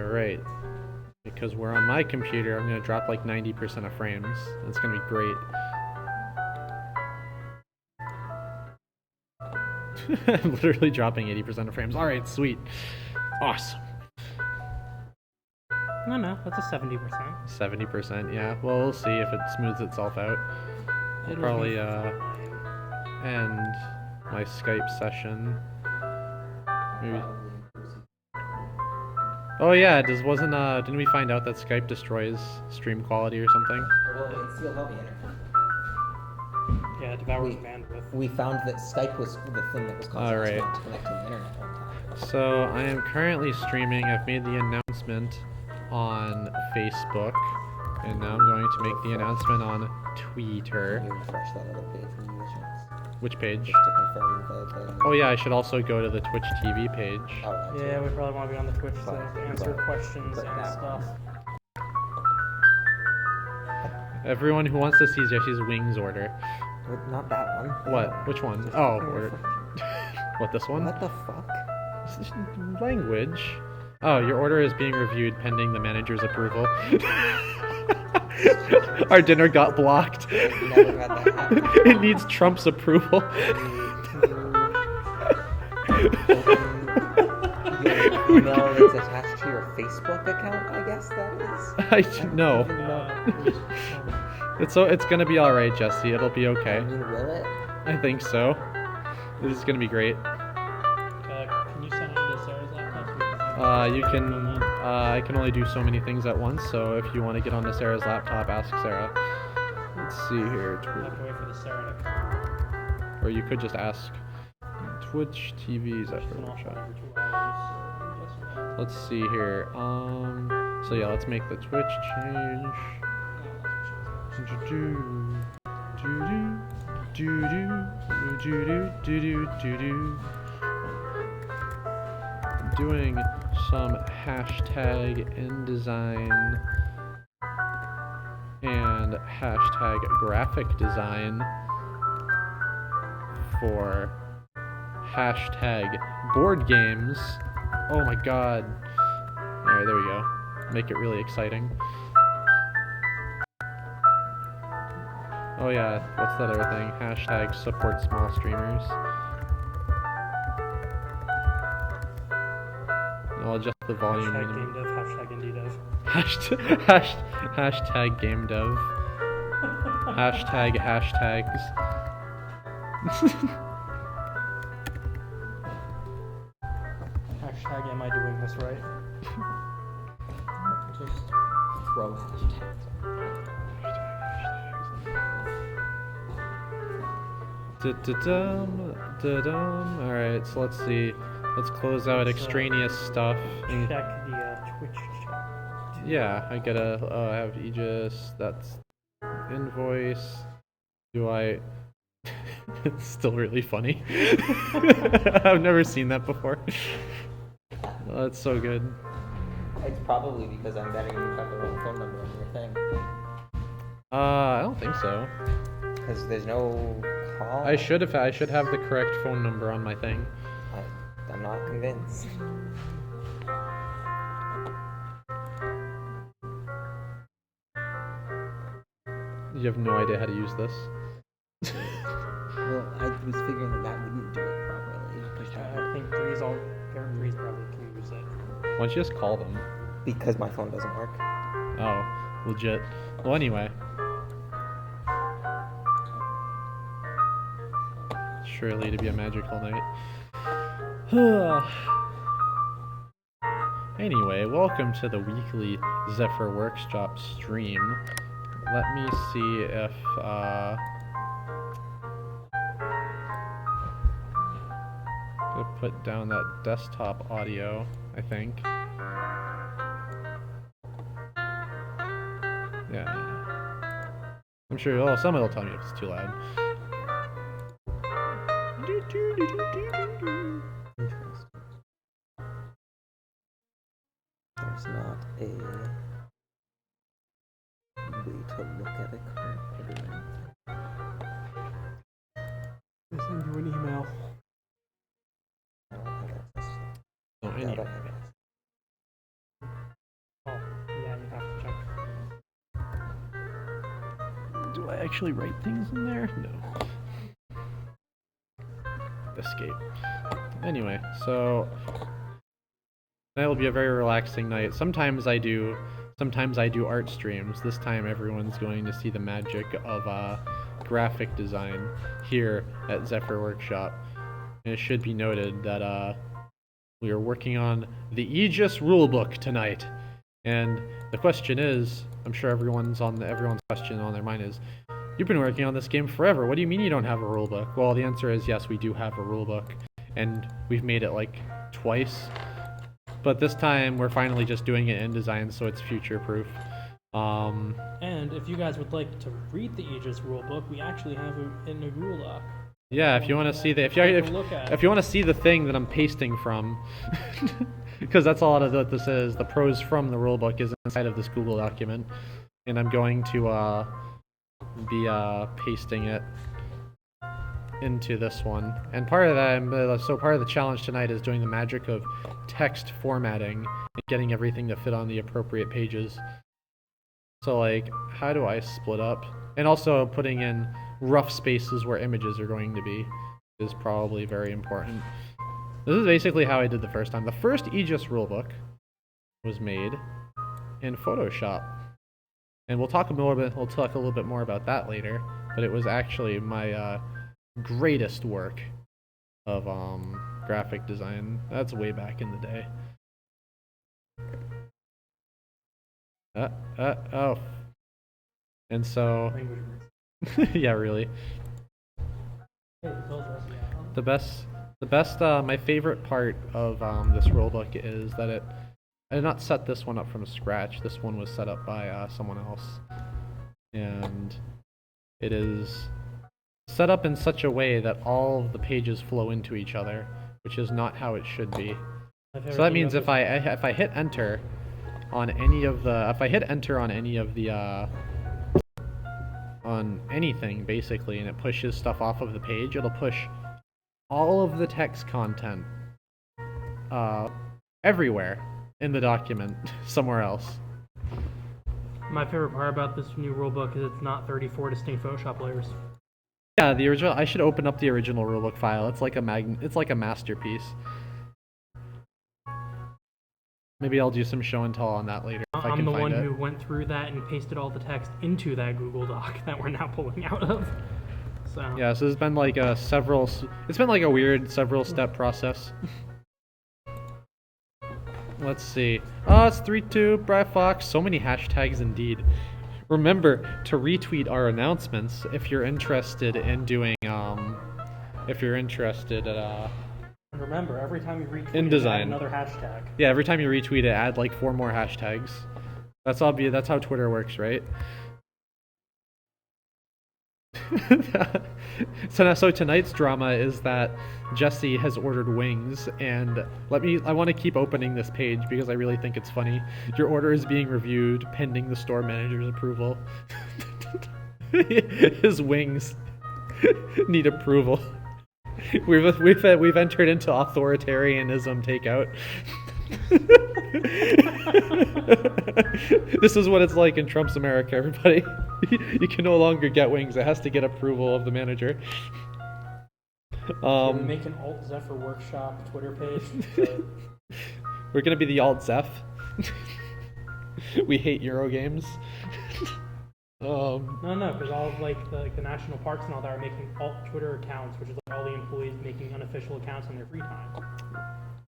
Alright. Because we're on my computer, I'm gonna drop like 90% of frames. It's gonna be great. I'm literally dropping 80% of frames. Alright, sweet. Awesome. No, that's a 70%. 70%, yeah. Well, we'll see if it smooths itself out. I'll probably end my Skype session. Maybe. Oh yeah, didn't we find out that Skype destroys stream quality or something? Well, it steals all the internet. Yeah, it devours bandwidth. We found that Skype was the thing that was causing us not to connect to the internet one time. So I am currently streaming. I've made the announcement on Facebook, and now I'm going to make the announcement on Twitter. Can you refresh that other page from the chance? Which page? Just to confirm the... Oh yeah, I should also go to the Twitch TV page. Oh, right. Yeah, we probably want to be on the Twitch to answer questions But and stuff. Everyone who wants to see Jesse's wings order. Not that one. What? Which one? Oh, order. What, this one? What the fuck? Language. Oh, your order is being reviewed pending the manager's approval. Our dinner got blocked. Never had that happen. It needs Trump's approval. Email that's attached to your Facebook account, I guess that is. No. It's gonna be all right, Jesse. It'll be okay. I mean, will it? I think so. This is gonna be great. Can you send it to Sarah's laptop? You can. I can only do so many things at once. So if you want to get onto Sarah's laptop, ask Sarah. Let's see here. I have to wait for the Sarah to come. Or you could just ask. Twitch TV's at chat. Let's see here. So yeah, let's make the Twitch change. Doing some hashtag InDesign and hashtag graphic design for hashtag board games. Oh my god. Alright, there we go. Make it really exciting. Oh yeah, what's that other thing? Hashtag support small streamers. I'll adjust the volume. Hashtag game dev, hashtag indie dev. Hashtag game dev. Hashtag hashtags. Hashtag am I doing this right? Just throw hashtags. Alright, so let's see. Let's close out extraneous stuff. Check the Twitch chat. Yeah, I gotta. I have AEGIS. That's invoice. Do I? It's still really funny. I've never seen that before. Oh, that's so good. It's probably because I'm betting you have the wrong phone number on your thing. I don't think so. Because there's no call. I should have the correct phone number on my thing. I'm not convinced. You have no idea how to use this. Well, I was figuring that wouldn't do it properly. I think Breeze probably can use it. Why don't you just call them? Because my phone doesn't work. Oh, legit. Well, anyway. Surely to be a magical night. Anyway, welcome to the weekly Zephyr Workshop stream. Let me see if, gonna put down that desktop audio, I think. Yeah. I'm sure, somebody will tell me if it's too loud. Interesting. There's not a way to look at a current event. I'll send you an email. I don't have access to Oh, that. I anyway. don't have access. actually write things in there? No. Escape. Anyway, so that'll be a very relaxing night. Sometimes I do art streams. This time everyone's going to see the magic of graphic design here at Zephyr Workshop. And it should be noted that we are working on the AEGIS Rulebook tonight. And the question is, I'm sure everyone's question on their mind is, you've been working on this game forever. What do you mean you don't have a rulebook? Well, the answer is yes, we do have a rulebook, and we've made it like twice. But this time we're finally just doing it in InDesign, so it's future-proof. And if you guys would like to read the Aegis rulebook, we actually have it in a Google Doc. Yeah, if you want to see the if you want to see the thing that I'm pasting from, because that's a lot of what this is. The prose from the rulebook is inside of this Google document, and I'm going to be pasting it into this one. And part of that, so part of the challenge tonight is doing the magic of text formatting and getting everything to fit on the appropriate pages. So like, how do I split up? And also putting in rough spaces where images are going to be is probably very important. This is basically how I did the first time. The first AEGIS rulebook was made in Photoshop. And we'll talk a little bit more about that later, but it was actually my greatest work of graphic design. That's way back in the day. Oh. And so yeah, really. The best my favorite part of this rulebook is that I did not set this one up from scratch. This one was set up by someone else. And it is set up in such a way that all of the pages flow into each other, which is not how it should be. So that means if I hit enter on any of the on anything basically, and it pushes stuff off of the page, it'll push all of the text content everywhere in the document somewhere else. My favorite part about this new rulebook is it's not 34 distinct Photoshop layers. Yeah, the original. I should open up the original rulebook file. It's like a masterpiece. Maybe I'll do some show and tell on that later if I can find it. I'm the one who went through that and pasted all the text into that Google Doc that we're now pulling out of. So yeah, so it's been like a weird several step process. Let's see. Oh, it's 3-2, Brad Fox. So many hashtags indeed. Remember to retweet our announcements if you're interested in doing and remember, every time you retweet InDesign, add another hashtag. Yeah, every time you retweet it, add like 4 more hashtags. That's obvious. That's how Twitter works, right? So tonight's drama is that Jesse has ordered wings, and I want to keep opening this page because I really think it's funny. Your order is being reviewed pending the store manager's approval. His wings need approval. We've entered into authoritarianism takeout. This is what it's like in Trump's America, everybody. You can no longer get wings. It has to get approval of the manager. Should we make an Alt Zephyr Workshop Twitter page? We're gonna be the Alt Zeph. We hate Eurogames. No, because all of like the national parks and all that are making alt Twitter accounts, which is like all the employees making unofficial accounts in their free time.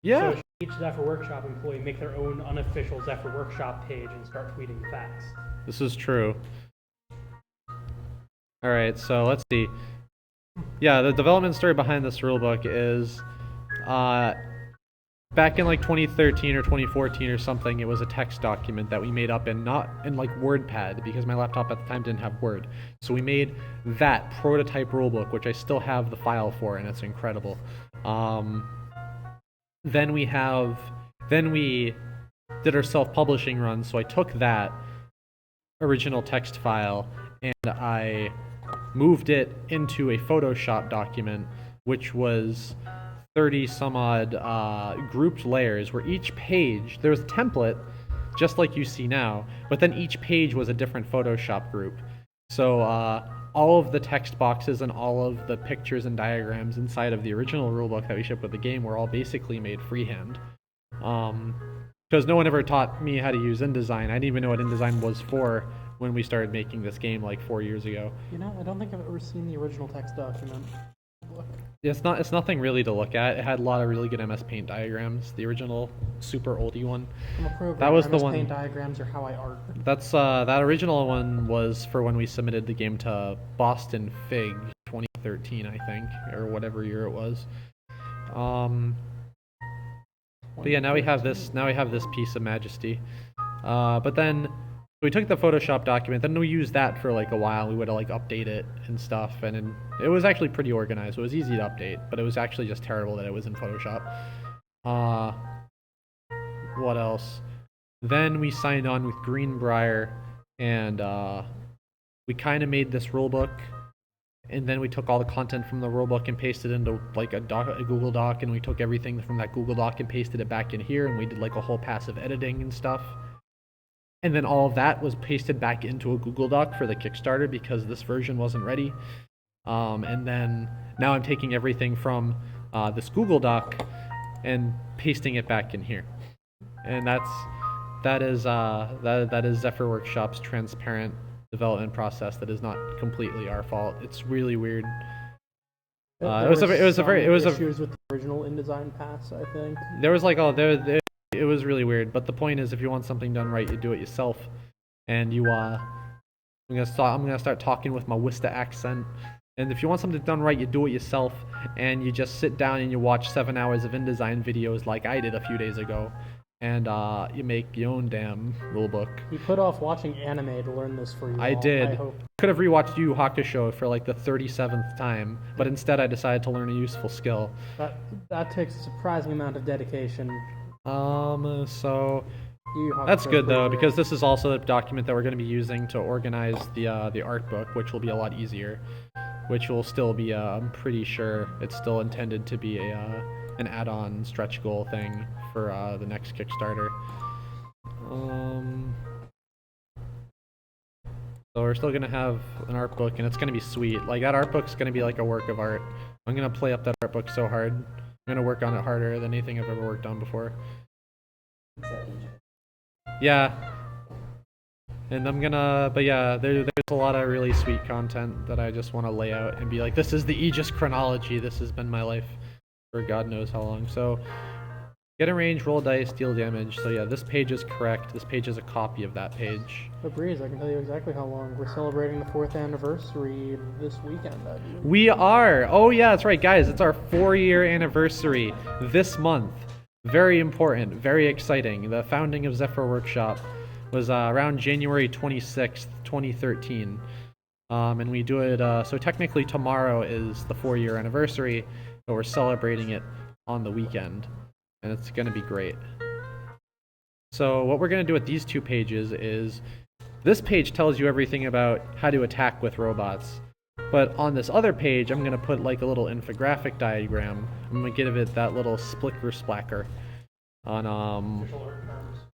Yeah. So each Zephyr Workshop employee make their own unofficial Zephyr Workshop page and start tweeting facts. This is true. All right, so let's see. Yeah, the development story behind this rulebook is, back in like 2013 or 2014 or something, it was a text document that we made up not in like WordPad, because my laptop at the time didn't have Word. So we made that prototype rulebook, which I still have the file for, and it's incredible. Then we did our self-publishing run, so I took that original text file and I moved it into a Photoshop document, which was 30 some odd grouped layers, where each page, there was a template just like you see now, but then each page was a different Photoshop group. So all of the text boxes and all of the pictures and diagrams inside of the original rulebook that we shipped with the game were all basically made freehand. Because no one ever taught me how to use InDesign. I didn't even know what InDesign was for when we started making this game like 4 years ago. You know, I don't think I've ever seen the original text document. Look. It's nothing really to look at. It had a lot of really good MS Paint diagrams. The original super oldie one. I'm a programmer. That was the MS one. Paint diagrams are how I art. That's that original one was for when we submitted the game to Boston Fig 2013, I think, or whatever year it was. But yeah, now we have this piece of majesty. But then we took the Photoshop document, then we used that for like a while. We would like update it and stuff, and it was actually pretty organized. It was easy to update, but it was actually just terrible that it was in Photoshop. What else? Then we signed on with Greenbrier, and we kind of made this rulebook. And then we took all the content from the rulebook and pasted it into like a Google Doc, and we took everything from that Google Doc and pasted it back in here, and we did like a whole passive editing and stuff. And then all of that was pasted back into a Google Doc for the Kickstarter because this version wasn't ready. And then now I'm taking everything from this Google Doc and pasting it back in here. And that is Zephyr Workshop's transparent development process that is not completely our fault. It's really weird. It was issues with the original InDesign pass, I think. There was like it was really weird. But the point is, if you want something done right, you do it yourself. And I'm gonna start talking with my Worcester accent. And if you want something done right, you do it yourself. And you just sit down and you watch 7 hours of InDesign videos like I did a few days ago. And you make your own damn rulebook. You put off watching anime to learn this for you. I did. I hope. Could have rewatched Yu Yu Hakusho for like the 37th time, but instead I decided to learn a useful skill. That takes a surprising amount of dedication. So that's good though, because this is also the document that we're going to be using to organize the art book, which will be a lot easier. Which will still be, I'm pretty sure it's still intended to be an add-on stretch goal thing for the next Kickstarter. So we're still gonna have an art book, and it's gonna be sweet. Like that art book's gonna be like a work of art. I'm gonna play up that art book so hard. I'm gonna work on it harder than anything I've ever worked on before. Yeah. And I'm gonna, but yeah, there's a lot of really sweet content that I just want to lay out and be like, this is the Aegis chronology. This has been my life for God knows how long. So get a range, roll dice, deal damage. So yeah, this page is correct. This page is a copy of that page. But Breeze, I can tell you exactly how long. We're celebrating the 4th anniversary this weekend. We are. Oh yeah, that's right, guys. It's our 4-year anniversary this month. Very important, very exciting. The founding of Zephyr Workshop was around January 26th, 2013. And we do it, so technically tomorrow is the 4-year anniversary, but we're celebrating it on the weekend. And it's going to be great. So what we're going to do with these 2 pages is, this page tells you everything about how to attack with robots. But on this other page, I'm going to put like a little infographic diagram. I'm going to give it that little splicker splacker on,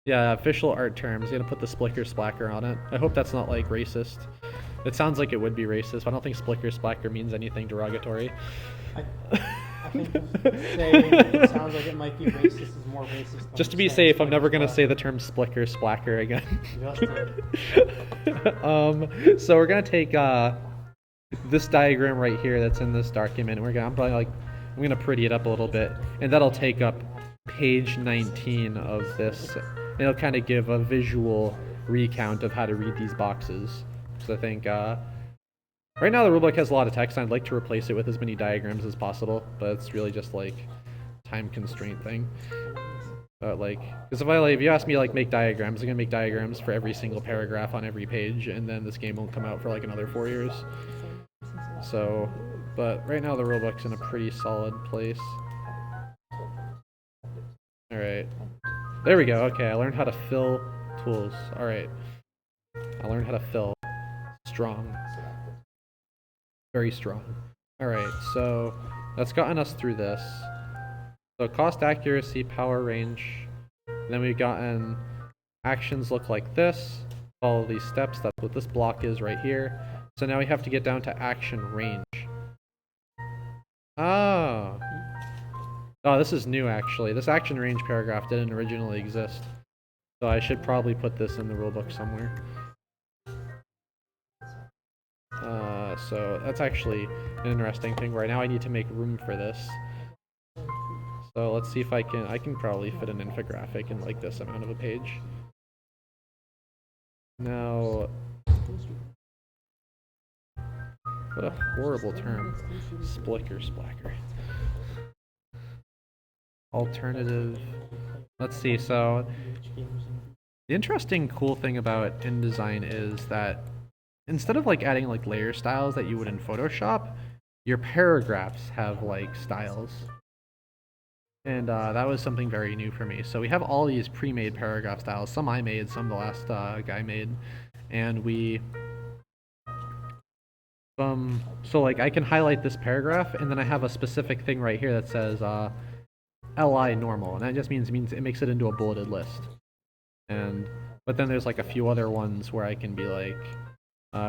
yeah, official art terms. I'm gonna put the splicker splacker on it. I hope that's not like racist. It sounds like it would be racist, but I don't think splicker splacker means anything derogatory. I think saying it sounds like it might be racist is more racist than just to be safe, I'm never gonna say the term splicker splacker again. So we're gonna take this diagram right here that's in this document. I'm gonna pretty it up a little bit, and that'll take up page 19 of this. It'll kind of give a visual recount of how to read these boxes. So I think right now the rulebook has a lot of text, and I'd like to replace it with as many diagrams as possible, but it's really just like time constraint thing. But like, because if you ask me to like make diagrams, I'm gonna make diagrams for every single paragraph on every page, and then this game won't come out for like another 4 years. So, but right now the rulebook's in a pretty solid place. Alright. There we go. Okay, I learned how to fill tools. Alright. I learned how to fill. Strong. Very strong. Alright, so that's gotten us through this. So cost, accuracy, power, range. And then we've gotten actions look like this. Follow these steps. That's what this block is right here. So now we have to get down to action range. Oh. Oh, this is new actually. This action range paragraph didn't originally exist. So I should probably put this in the rulebook somewhere. So that's actually an interesting thing. Right now I need to make room for this. So let's see if I can probably fit an infographic in like this amount of a page. Now, what a horrible term. Splicker splacker. Alternative. Let's see, so the interesting cool thing about InDesign is that instead of like adding like layer styles that you would in Photoshop, your paragraphs have like styles. And that was something very new for me. So we have all these pre-made paragraph styles. Some I made, some the last guy made. And we... so like I can highlight this paragraph and then I have a specific thing right here that says LI normal. And that just means it makes it into a bulleted list. But then there's like a few other ones where I can be like,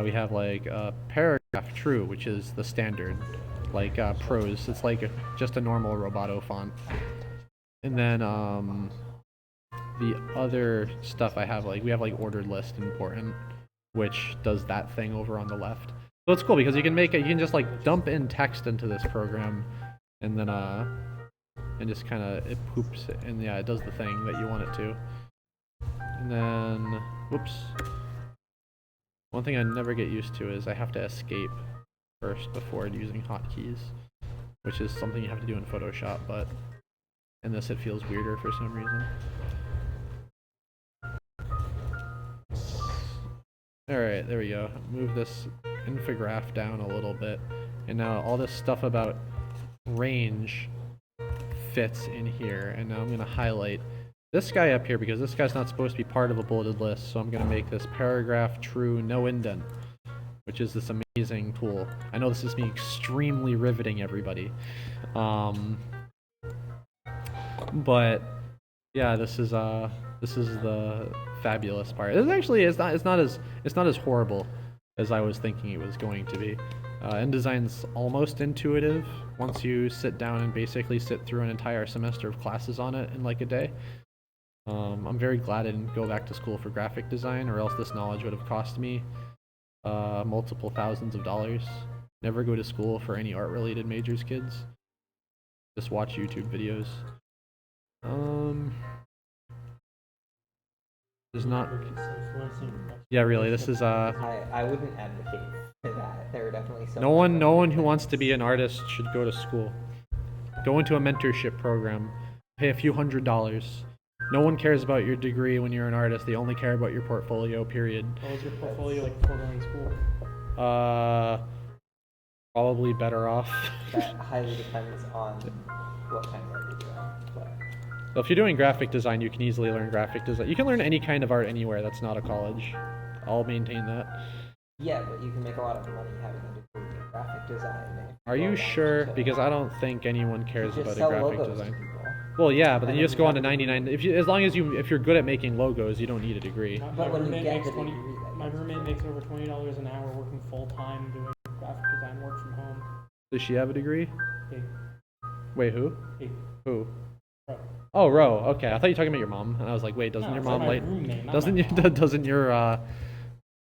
we have like paragraph true, which is the standard. Like prose, it's like just a normal Roboto font. And then the other stuff I have, like we have like ordered list important, which does that thing over on the left. So it's cool because you can just like dump in text into this program, and then and just kind of it poops it, and yeah, it does the thing that you want it to. And then whoops. One thing I never get used to is I have to escape first before using hotkeys, which is something you have to do in Photoshop, but in this it feels weirder for some reason. Alright, there we go. Move this infograph down a little bit, and now all this stuff about range fits in here, and now I'm going to highlight this guy up here because this guy's not supposed to be part of a bulleted list, so I'm going to make this paragraph true no indent, which is this amazing tool. I know this is being extremely riveting, everybody. But yeah, this is the fabulous part. It's actually it's not as horrible as I was thinking it was going to be. InDesign's almost intuitive once you sit down and basically sit through an entire semester of classes on it in like a day. I'm very glad I didn't go back to school for graphic design, or else this knowledge would have cost me multiple thousands of dollars. Never go to school for any art-related majors, kids. Just watch YouTube videos. There's not... Yeah, really, this is I wouldn't advocate for that. There are definitely some... No one who wants to be an artist should go to school. Go into a mentorship program. Pay a few $100s. No one cares about your degree when you're an artist. They only care about your portfolio, period. What was your portfolio like before going to school? Probably better off. That highly depends on what kind of art you're doing. But... So if you're doing graphic design, you can easily learn graphic design. You can learn any kind of art anywhere that's not a college. I'll maintain that. Yeah, but you can make a lot of money having a degree in graphic design. Are you sure? Because I don't think anyone cares about a graphic design. To people. Well, yeah, but then you just go on to 99. If you're good at making logos, you don't need a degree. But when you get the degree, degree, my roommate makes over $20 an hour working full time doing graphic design work from home. Does she have a degree? Hey. Wait, who? Hey. Who? Bro. Oh, Ro. Okay, I thought you were talking about your mom, and I was like, wait, doesn't your mom like? Doesn't your I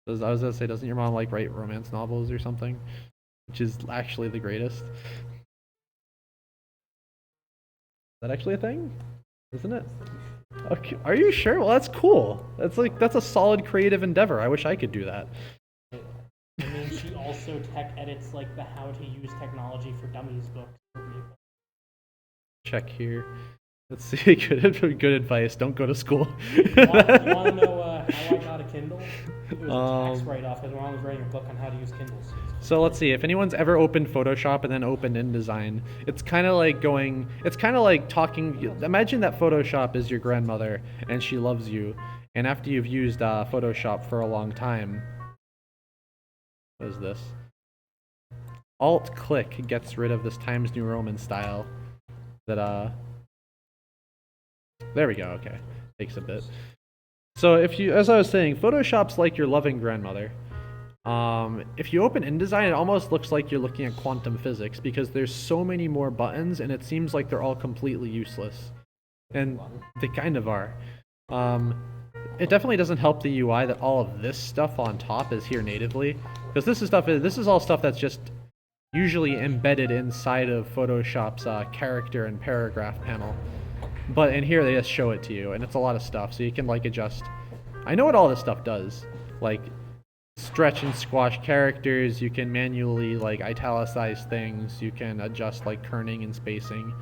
was gonna say, doesn't your mom like write romance novels or something? Which is actually the greatest. Is that actually a thing? Isn't it? Okay, are you sure? Well, that's cool. That's a solid creative endeavor. I wish I could do that. I mean, she also tech edits like the How to Use Technology for Dummies books for people. Check here. Let's see. Good advice. Don't go to school. You want to know how I got a Kindle? It was a tax write-off because when I was writing a book on how to use Kindles. So let's see, if anyone's ever opened Photoshop and then opened InDesign, it's kind of like talking, imagine that Photoshop is your grandmother and she loves you, and after you've used Photoshop for a long time, what is this? Alt-click gets rid of this Times New Roman style that, there we go, okay, takes a bit. So as I was saying, Photoshop's like your loving grandmother. If you open InDesign, it almost looks like you're looking at quantum physics because there's so many more buttons and it seems like they're all completely useless. And they kind of are. It definitely doesn't help the UI that all of this stuff on top is here natively, because this is all stuff that's just usually embedded inside of Photoshop's character and paragraph panel. But in here they just show it to you, and it's a lot of stuff, so you can like adjust. I know what all this stuff does, like stretch and squash characters. You can manually like italicize things. You can adjust like kerning and spacing,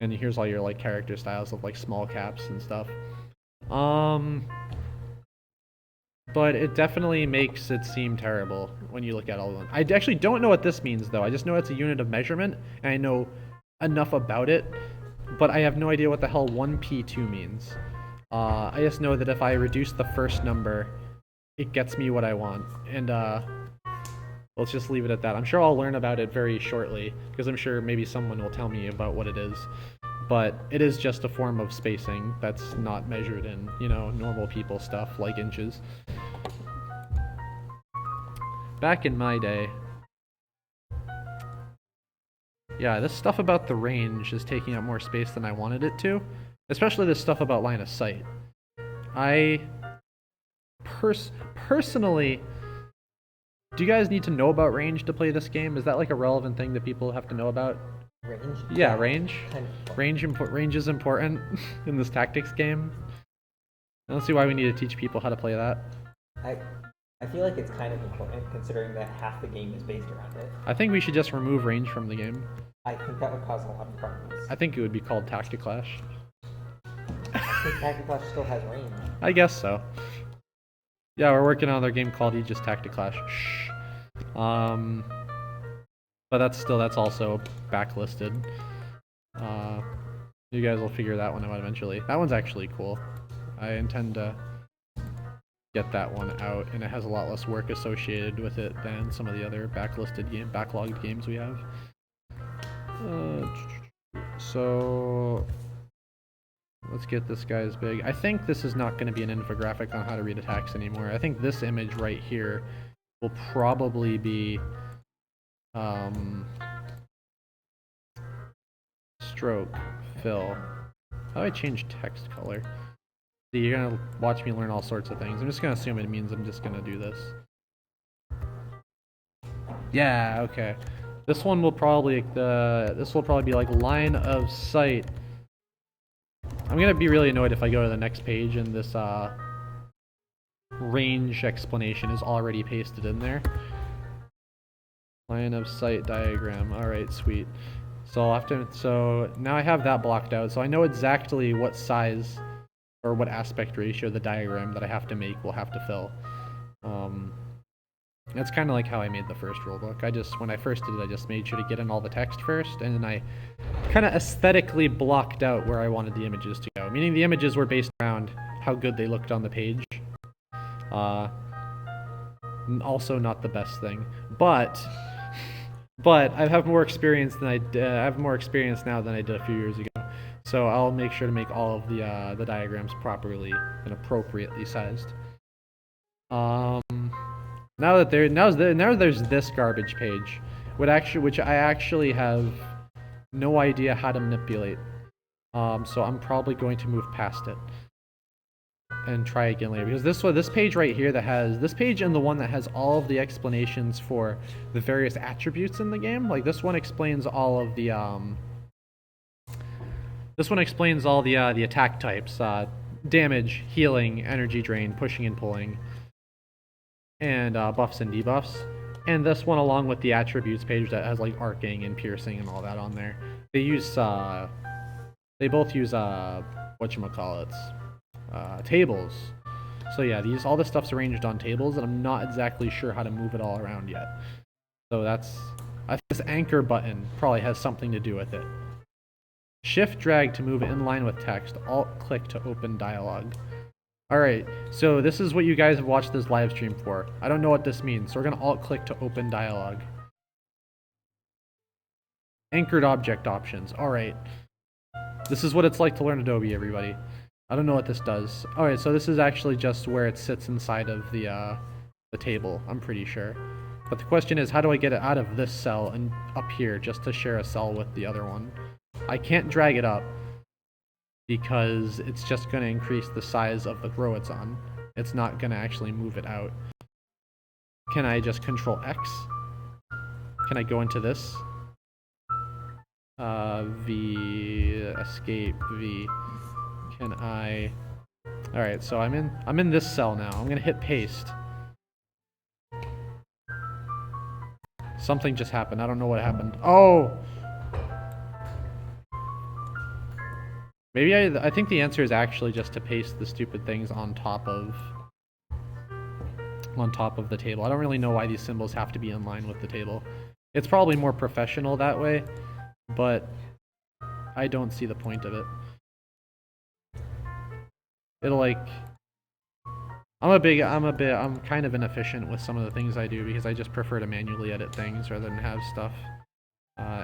and here's all your like character styles of like small caps and stuff. But it definitely makes it seem terrible when you look at all of them. I actually don't know what this means though. I just know it's a unit of measurement, and I know enough about it, but I have no idea what the hell 1p2 means. I just know that if I reduce the first number, it gets me what I want. And let's just leave it at that. I'm sure I'll learn about it very shortly, because I'm sure maybe someone will tell me about what it is. But it is just a form of spacing that's not measured in, you know, normal people stuff like inches. Back in my day, yeah, this stuff about the range is taking up more space than I wanted it to, especially this stuff about line of sight. I personally, do you guys need to know about range to play this game? Is that like a relevant thing that people have to know about? Range? Yeah, range. Kind of Range is important in this tactics game. I don't see why we need to teach people how to play that. I feel like it's kind of important considering that half the game is based around it. I think we should just remove range from the game. I think that would cause a lot of problems. I think it would be called Tacticlash. I think Tacticlash still has range. I guess so. Yeah, we're working on another game called Aegis Tacticlash. Shh. But that's also backlisted. You guys will figure that one out eventually. That one's actually cool. I intend to get that one out, and it has a lot less work associated with it than some of the other backlogged games we have. So let's get this guy as big. I think this is not going to be an infographic on how to read attacks anymore. I think this image right here will probably be stroke fill. How do I change text color? See, you're gonna watch me learn all sorts of things. I'm just gonna assume it means I'm just gonna do this. Yeah, okay. This one will probably be like line of sight. I'm gonna be really annoyed if I go to the next page and this range explanation is already pasted in there. Line of sight diagram. Alright, sweet. So I'll have to, so now I have that blocked out, so I know exactly what size or what aspect ratio the diagram that I have to make will have to fill. That's kind of like how I made the first rulebook. When I first did it, I just made sure to get in all the text first, and then I kind of aesthetically blocked out where I wanted the images to go. Meaning the images were based around how good they looked on the page. Also not the best thing, but I have more experience than I have more experience now than I did a few years ago. So I'll make sure to make all of the diagrams properly and appropriately sized. Now there's this garbage page, which I actually have no idea how to manipulate. So I'm probably going to move past it and try again later, because this page right here this page and the one that has all of the explanations for the various attributes in the game, like this one explains all of the the attack types, damage, healing, energy drain, pushing and pulling, and buffs and debuffs. And this one, along with the attributes page that has like arcing and piercing and all that on there, they both use whatchamacallits, tables. So yeah, all this stuff's arranged on tables, and I'm not exactly sure how to move it all around yet. So I think this anchor button probably has something to do with it. Shift drag to move in line with text. Alt click to open dialogue. Alright, so this is what you guys have watched this live stream for. I don't know what this means, so we're gonna alt click to open dialogue. Anchored object options. Alright. This is what it's like to learn Adobe, everybody. I don't know what this does. Alright, so this is actually just where it sits inside of the the table, I'm pretty sure. But the question is, how do I get it out of this cell and up here just to share a cell with the other one? I can't drag it up because it's just going to increase the size of the row it's on. It's not going to actually move it out. Can I just control X? Can I go into this? V, escape, V. Can I... Alright, so I'm in this cell now. I'm gonna hit paste. Something just happened. I don't know what happened. Oh! Maybe I think the answer is actually just to paste the stupid things on top of the table. I don't really know why these symbols have to be in line with the table. It's probably more professional that way, but I don't see the point of it. It'll like... I'm kind of inefficient with some of the things I do because I just prefer to manually edit things rather than have stuff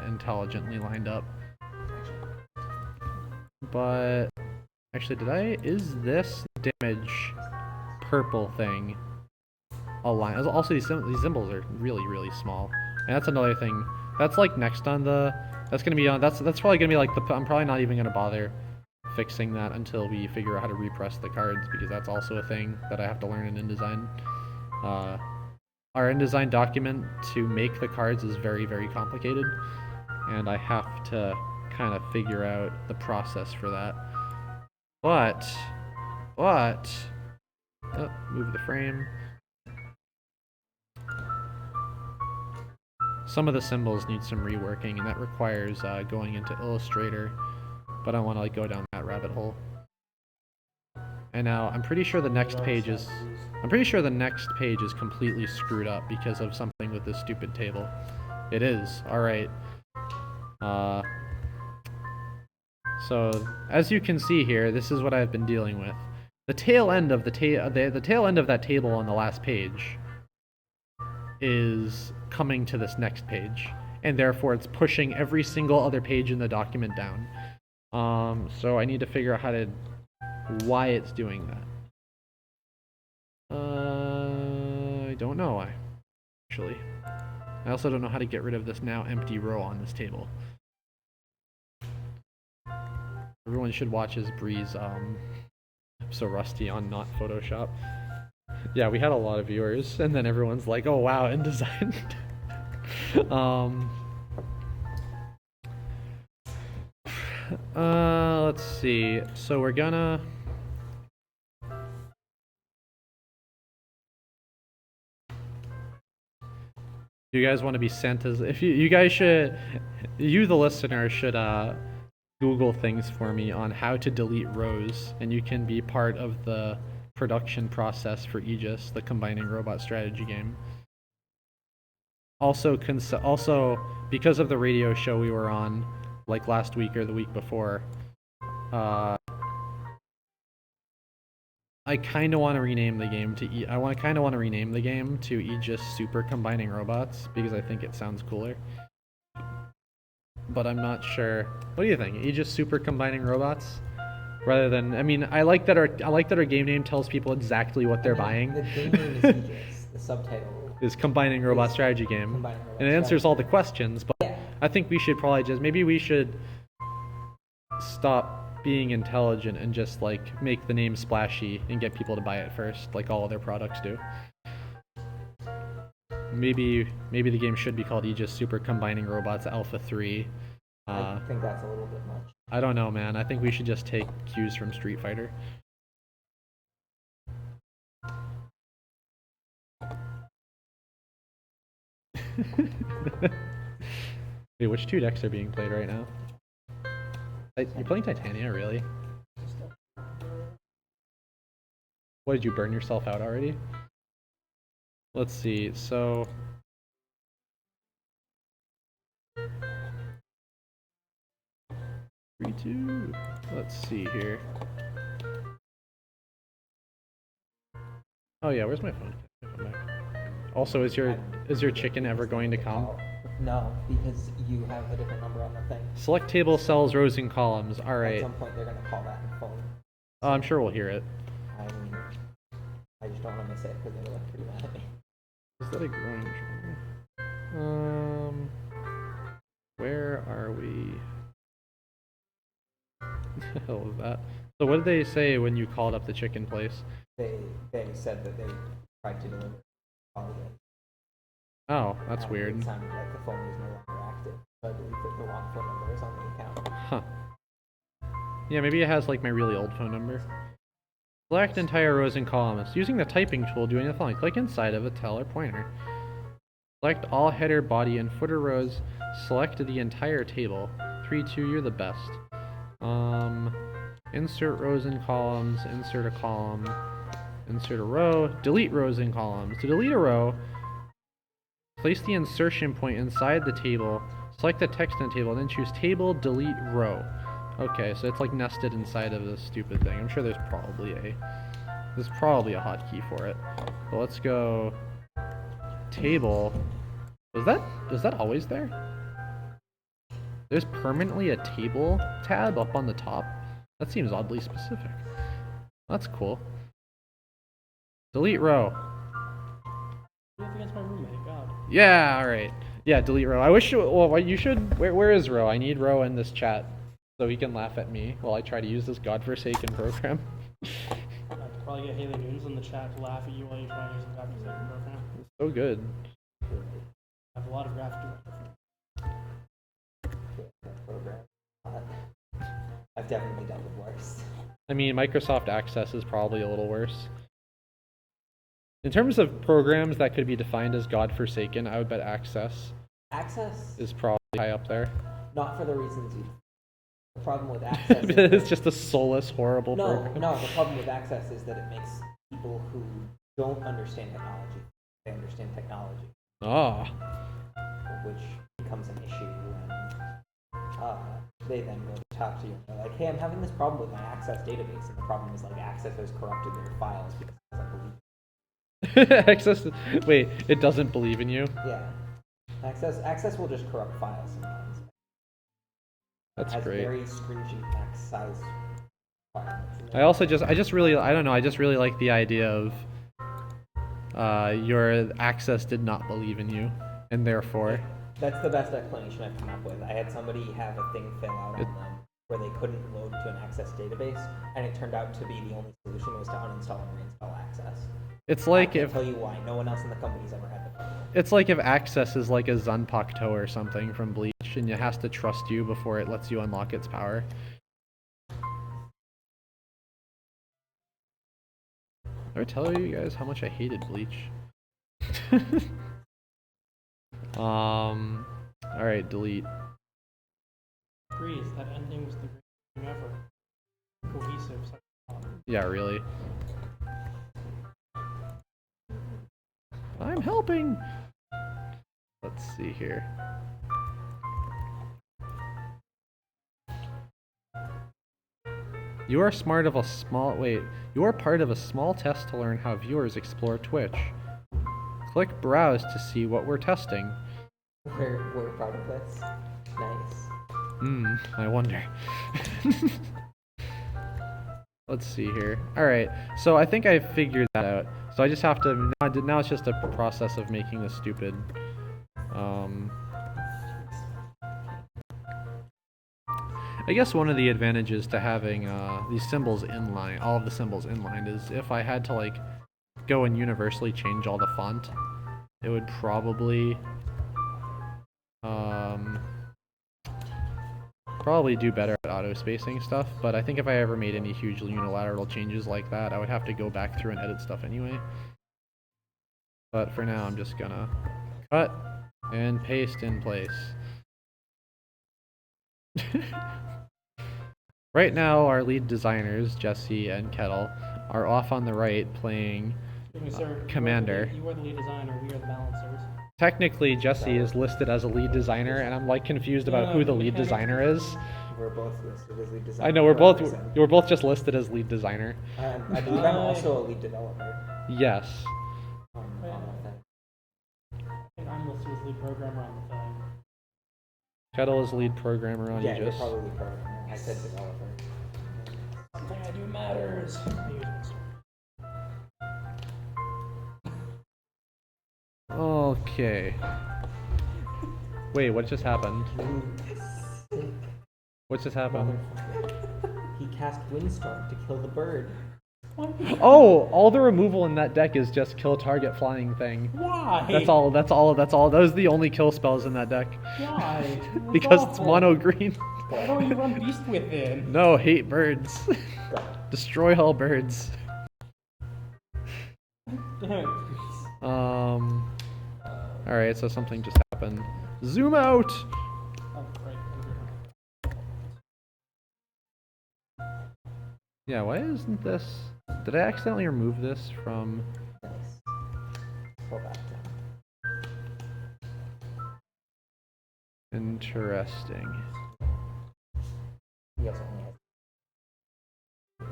intelligently lined up. But actually, is this damage purple thing aligned? Also, these symbols are really, really small, and that's another thing. That's like next on the. That's gonna be on. That's probably gonna be like the. I'm probably not even gonna bother fixing that until we figure out how to repress the cards, because that's also a thing that I have to learn in InDesign. Our InDesign document to make the cards is very, very complicated, and I have to kind of figure out the process for that. But oh, move the frame. Some of the symbols need some reworking, and that requires going into Illustrator, but I don't want to like go down that rabbit hole. And now I'm pretty sure the next page is completely screwed up because of something with this stupid table. It is. All right. So as you can see here, this is what I've been dealing with. The tail end of the tail end of that table on the last page is coming to this next page, and therefore it's pushing every single other page in the document down. So I need to figure out why it's doing that. I don't know why, actually. I also don't know how to get rid of this now empty row on this table. Everyone should watch his Breeze, I'm so rusty on not Photoshop. Yeah, we had a lot of viewers, and then everyone's like, oh wow, InDesign. Let's see. So we're gonna... Do you guys want to be sent as... If you guys should... You, the listener, should Google things for me on how to delete rows, and you can be part of the production process for AEGIS, the combining robot strategy game. Also, because of the radio show we were on, like last week or the week before, I kind of want to rename the game to AEGIS Super Combining Robots, because I think it sounds cooler. But I'm not sure. What do you think? AEGIS Super Combining Robots? Rather than, I mean, I like that our game name tells people exactly what they're buying. The game name is AEGIS. The subtitle is Combining Robot Strategy Game. And it answers all the questions, but yeah. I think we should probably maybe we should stop being intelligent and just like make the name splashy and get people to buy it first, like all other products do. Maybe the game should be called AEGIS Super Combining Robots Alpha 3. I think that's a little bit much. I don't know, man. I think we should just take cues from Street Fighter. Wait, which two decks are being played right now? You're playing Titania, really? What, did you burn yourself out already? Let's see, so... Let's see here. Oh yeah, where's my phone? Also, is your chicken ever going to come? No, because you have a different number on the thing. Select table, cells, rows, and columns. All right. At some point, they're gonna call that in phone. Oh, I'm sure we'll hear it. I I just don't want to miss it because they look pretty mad at me. Is that a growing genre? Where are we? The hell was that? So what did they say when you called up the chicken place? They said that they tried to deliver holiday. Oh, that's And weird. It sounded like the phone was no longer active. So I believe that the wrong phone number is on the account. Huh. Yeah, maybe it has like my really old phone number. Select entire rows and columns. Using the typing tool, doing the following. Click inside of a tel or pointer. Select all header, body, and footer rows. Select the entire table. 3, 2, you're the best. Insert rows and columns. Insert a column. Insert a row. Delete rows and columns. To delete a row, place the insertion point inside the table. Select the text in the table, and then choose Table, Delete, Row. Okay, so it's like nested inside of this stupid thing. I'm sure there's probably a hotkey for it. But let's go Table. Was that always there? There's permanently a table tab up on the top. That seems oddly specific. That's cool. Delete row. I think that's my roommate. God. Yeah, all right. Yeah, delete row. I wish you. Well, you should. Where is row? I need row in this chat so he can laugh at me while I try to use this godforsaken program. I could probably get Haley Nunes in the chat to laugh at you while you try to use the graphic design program. It's so good. I have a lot of graphic design. Program. I've definitely done the worst. I mean, Microsoft Access is probably a little worse. In terms of programs that could be defined as godforsaken, I would bet Access is probably high up there. Not for the reasons you. The problem with Access is It's just a soulless, horrible program. No, the problem with Access is that it makes people who don't understand technology, they understand technology. Ah. Which becomes an issue when they then go to talk to you and they're like, hey, I'm having this problem with my Access database, and the problem is like Access has corrupted their files because it doesn't believe. Access. Wait, it doesn't believe in you? Yeah. Access will just corrupt files sometimes. That's it has great. very stringent max size requirements. I just really like the idea of your Access did not believe in you, and therefore. That's the best explanation I've come up with. I had somebody have a thing fill out on them where they couldn't load to an Access database, and it turned out to be the only solution was to uninstall and reinstall Access. It's like I can tell you why. No one else in the company's ever had the problem. It's like if Access is like a Zanpakuto or something from Bleach, and it has to trust you before it lets you unlock its power. Did I tell you guys how much I hated Bleach? Alright, delete. Breeze, that ending was the greatest thing ever. Cohesive. Yeah, really. I'm helping! Let's see here. You are part of a small test to learn how viewers explore Twitch. Click Browse to see what we're testing. We're proud of this. Nice. I wonder. Let's see here. Alright, so I think I figured that out. So I just have to, now it's just a process of making this stupid, I guess one of the advantages to having these symbols inline, all of the symbols inlined, is if I had to like go and universally change all the font, it would probably do better at auto spacing stuff. But I think if I ever made any huge unilateral changes like that, I would have to go back through and edit stuff anyway. But for now, I'm just gonna cut and paste in place. Right now, our lead designers, Jesse and Kettle, are off on the right playing Commander. You are the lead designer, we are the balancers. Technically, Jesse is listed as a lead designer, and I'm like confused about who the lead designer is. We're both listed as lead designer. I know we're both just listed as lead designer. I believe I'm also a lead developer. Yes. On that thing. I think I'm listed as lead programmer on the thing. Kettle is lead programmer on Yeah, you're Aegis. probably lead programmer. I said developer. Something I do matters. Okay. Wait, what just happened? What just happened? He cast Windstorm to kill the bird. Oh, all the removal in that deck is just kill target flying thing. Why? That's all. Those are the only kill spells in that deck. Why? Because it's mono green. Why don't you run Beast Within? No, hate birds. Destroy all birds. Damn it. Alright, so something just happened. Zoom out! Oh, right. Yeah, why isn't this... Did I accidentally remove this from... Nice. Pull that down. Interesting. He also only has.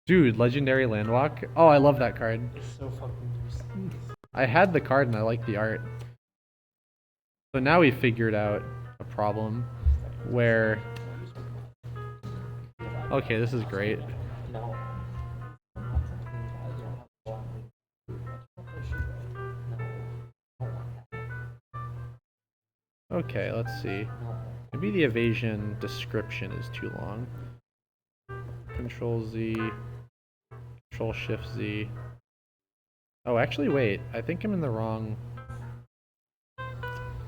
Dude, Legendary Landwalk? Oh, I love that card. It's so fucking useless. I had the card and I like the art. So now we figured out a problem where... Okay, this is great. No. I'm not talking about you don't have to go on No. Okay, let's see. No. Maybe the evasion description is too long. Control Z, Control Shift Z. Oh, actually, wait. I think I'm in the wrong.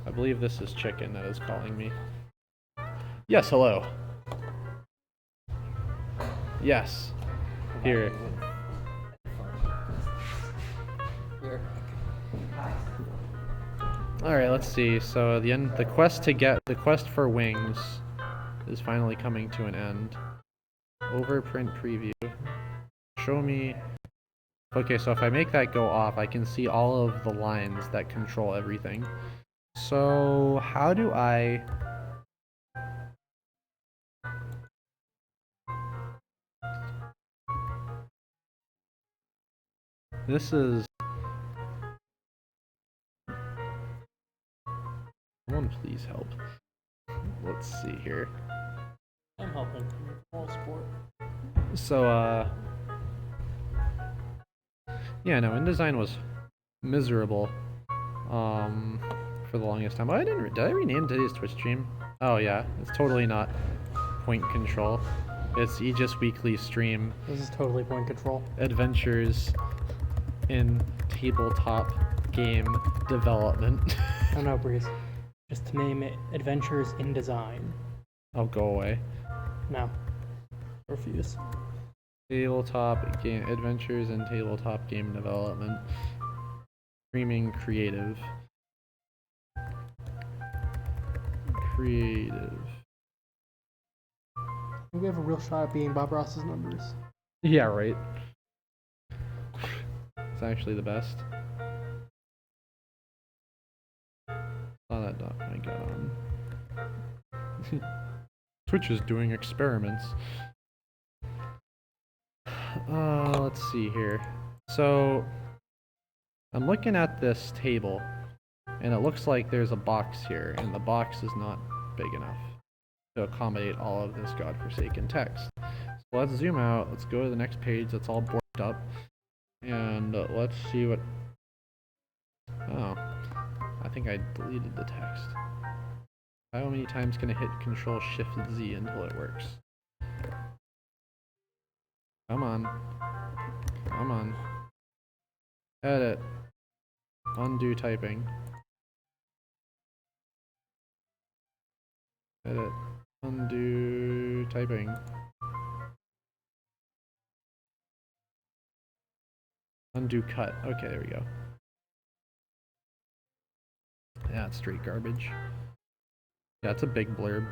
I believe this is Chicken that is calling me. Yes, hello. Yes. Here. Alright, let's see. So the quest for wings is finally coming to an end. Overprint preview. Show me. Okay, so if I make that go off, I can see all of the lines that control everything. So how do I... This is... Someone please help. Let's see here. I'm helping. All sport. So, yeah, no, InDesign was miserable, for the longest time. Oh, did I rename today's Twitch stream? Oh, yeah, it's totally not point control. It's Aegis Weekly Stream. This is totally point control. Adventures in tabletop game development. Oh no, Breeze. Just to name it Adventures in Design. I'll go away. No. Refuse. Tabletop game adventures in tabletop game development. Streaming creative. Creative. We have a real shot at being Bob Ross's numbers. Yeah, right. It's actually the best. Saw that doc I got on. Twitch is doing experiments. Let's see here. So, I'm looking at this table, and it looks like there's a box here, and the box is not big enough to accommodate all of this godforsaken text. So let's zoom out, let's go to the next page that's all boarded up, and let's see what... Oh, I think I deleted the text. How many times can I hit Control-Shift-Z until it works? Come on. Come on. Edit. Undo typing. Edit. Undo typing. Undo cut. Okay, there we go. Yeah, it's straight garbage. Yeah, it's a big blurb.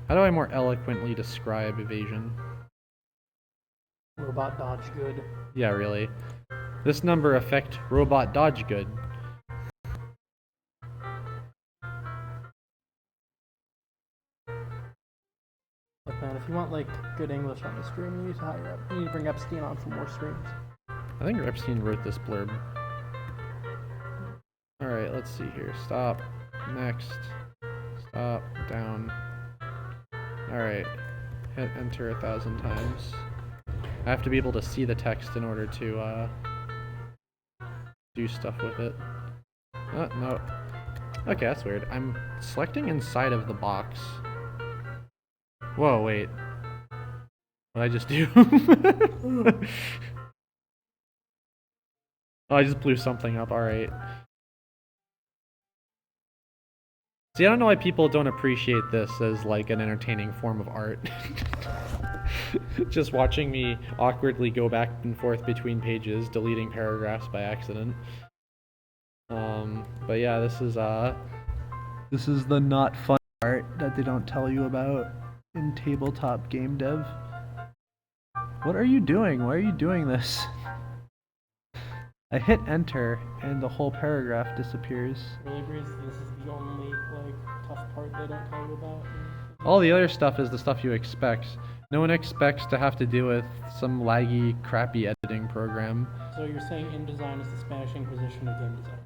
How do I more eloquently describe evasion? Robot dodge good. Yeah, really. This number affect robot dodge good. Look, man, if you want like good English on the stream, you need to hire up. You need to bring Epstein on for more streams. I think Epstein wrote this blurb. Alright, let's see here. Stop. Next. Stop. Down. Alright. Hit enter 1,000 times. I have to be able to see the text in order to do stuff with it. No. Okay, that's weird. I'm selecting inside of the box. Whoa, wait. What did I just do? Oh, I just blew something up. Alright. See, I don't know why people don't appreciate this as like an entertaining form of art. Just watching me awkwardly go back and forth between pages, deleting paragraphs by accident. But yeah, this is the not fun art that they don't tell you about in tabletop game dev. What are you doing? Why are you doing this? I hit enter and the whole paragraph disappears. Really, Breeze, this is the only like tough part they don't tell you about. All the other stuff is the stuff you expect. No one expects to have to deal with some laggy, crappy editing program. So you're saying InDesign is the Spanish Inquisition of game design?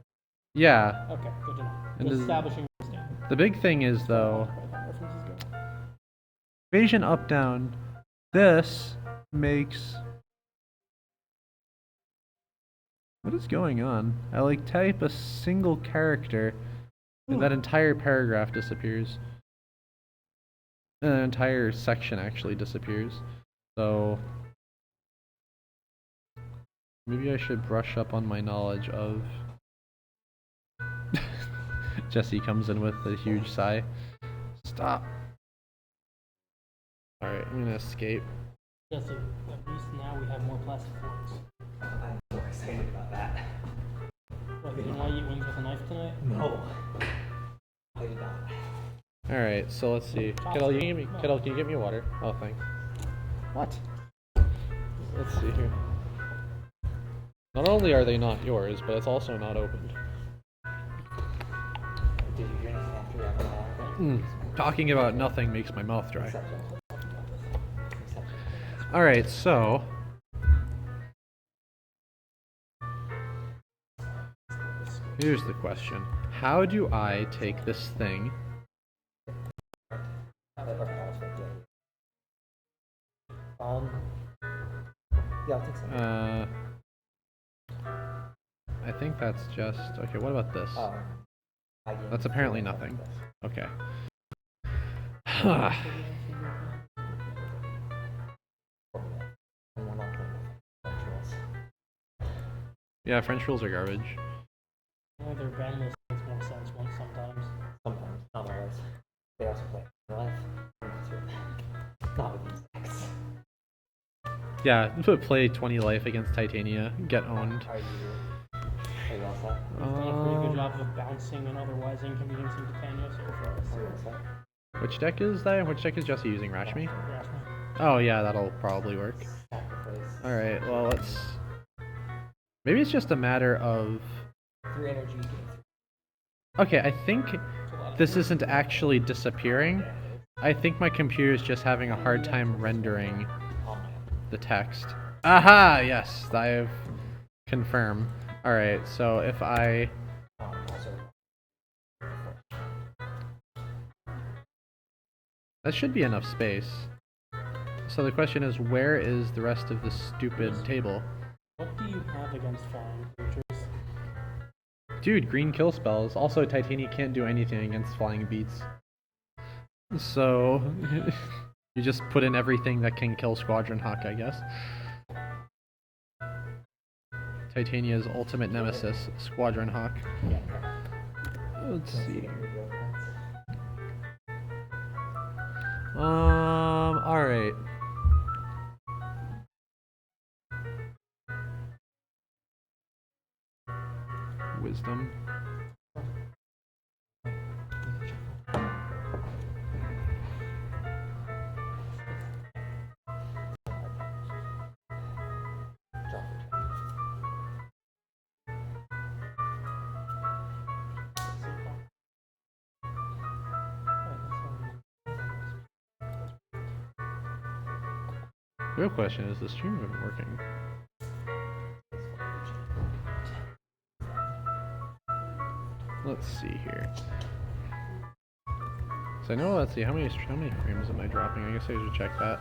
Yeah. Okay, good to know. And Establishing the standard. The big thing is though, equation up down. This makes. What is going on? I like type a single character, and that entire paragraph disappears. And an entire section actually disappears. So maybe I should brush up on my knowledge of. Jesse comes in with a huge sigh. Stop. Alright, I'm gonna escape. Jesse, at least now we have more plastic forks. I'm so excited about that. What, you didn't eat wings with a knife tonight? No. I did not. Alright, so let's see. Kettle, can you give me water? Oh, thanks. What? Let's see here. Not only are they not yours, but it's also not opened. Did you drink after you have water? Talking about nothing makes my mouth dry. Alright, so. Here's the question. How do I take this thing? Yeah, I'll take some. I think that's just. Okay, what about this? That's apparently nothing. Okay. Yeah, French rules are garbage. Well, they're bandless makes more sense sometimes. Sometimes, not always. They also play in real life. Not with these decks. Yeah, play 20 life against Titania, get owned. Are you all set? He's done a pretty good job of bouncing and otherwise inconveniencing Titania so far. Are you all set? Which deck is that? Which deck is Jesse using? Rashmi? Rashmi. Oh yeah, that'll probably work. Sacrifice. Alright, well let's... Maybe it's just a matter of... 3 energy, gain 3. Okay, I think this isn't actually disappearing. I think my computer is just having a hard time rendering the text. Aha! Yes, I've confirmed. Alright, so if I... That should be enough space. So the question is, where is the rest of this stupid table? What do you have against flying creatures? Dude, green kill spells. Also, Titania can't do anything against flying beats. So, you just put in everything that can kill Squadron Hawk, I guess. Titania's ultimate nemesis, Squadron Hawk. Let's see. Alright. Wisdom. The real question is, the stream isn't working. Let's see here. So I know, let's see, how many frames am I dropping? I guess I should check that.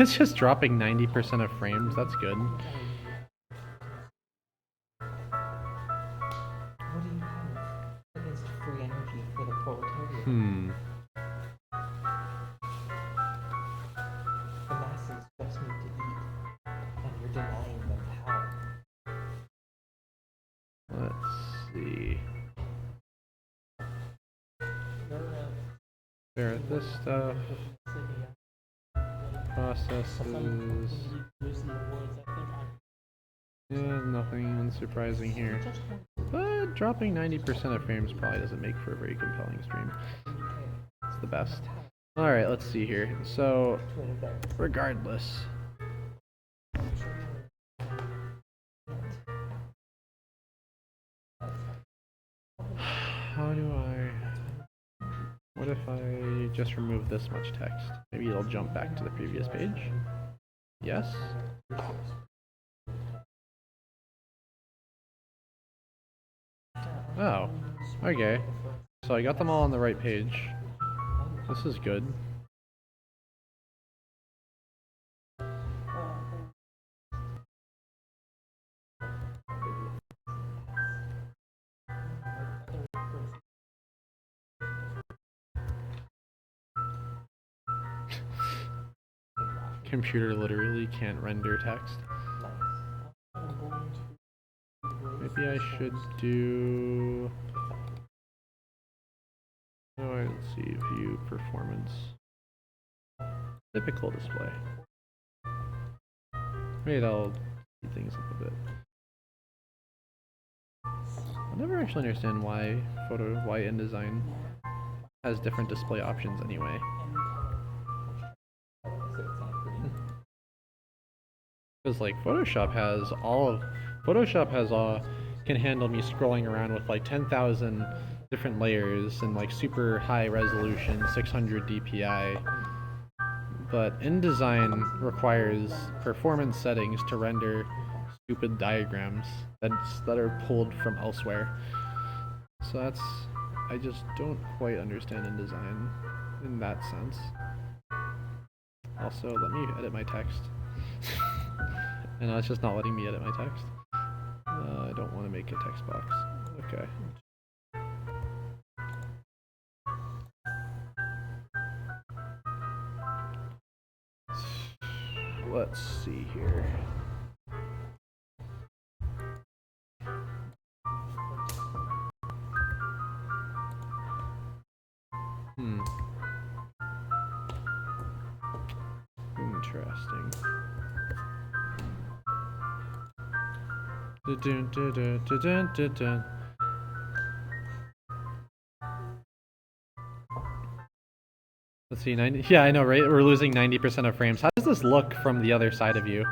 It's just dropping 90% of frames, that's good. What do you denying them power. Let's see. There at this stuff. Processes. Yeah, nothing unsurprising here. But dropping 90% of frames probably doesn't make for a very compelling stream. It's the best. Alright, let's see here. So, regardless. How do I... What if I just remove this much text? Maybe it'll jump back to the previous page? Yes? Oh, okay. So I got them all on the right page. This is good. Computer literally can't render text. Maybe I should do... Oh, let's see, view performance. Typical display. Maybe that'll speed things up a bit. I'll never actually understand why InDesign has different display options anyway. Because like Photoshop can handle me scrolling around with like 10,000 different layers and like super high resolution 600 dpi, but InDesign requires performance settings to render stupid diagrams that are pulled from elsewhere. So I just don't quite understand InDesign in that sense. Also, let me edit my text. And it's just not letting me edit my text. I don't want to make a text box. Okay. Let's see here. Interesting. Dun, dun, dun, dun, dun, dun, dun. Let's see, 90. Yeah, I know, right? We're losing 90% of frames. How does this look from the other side of you?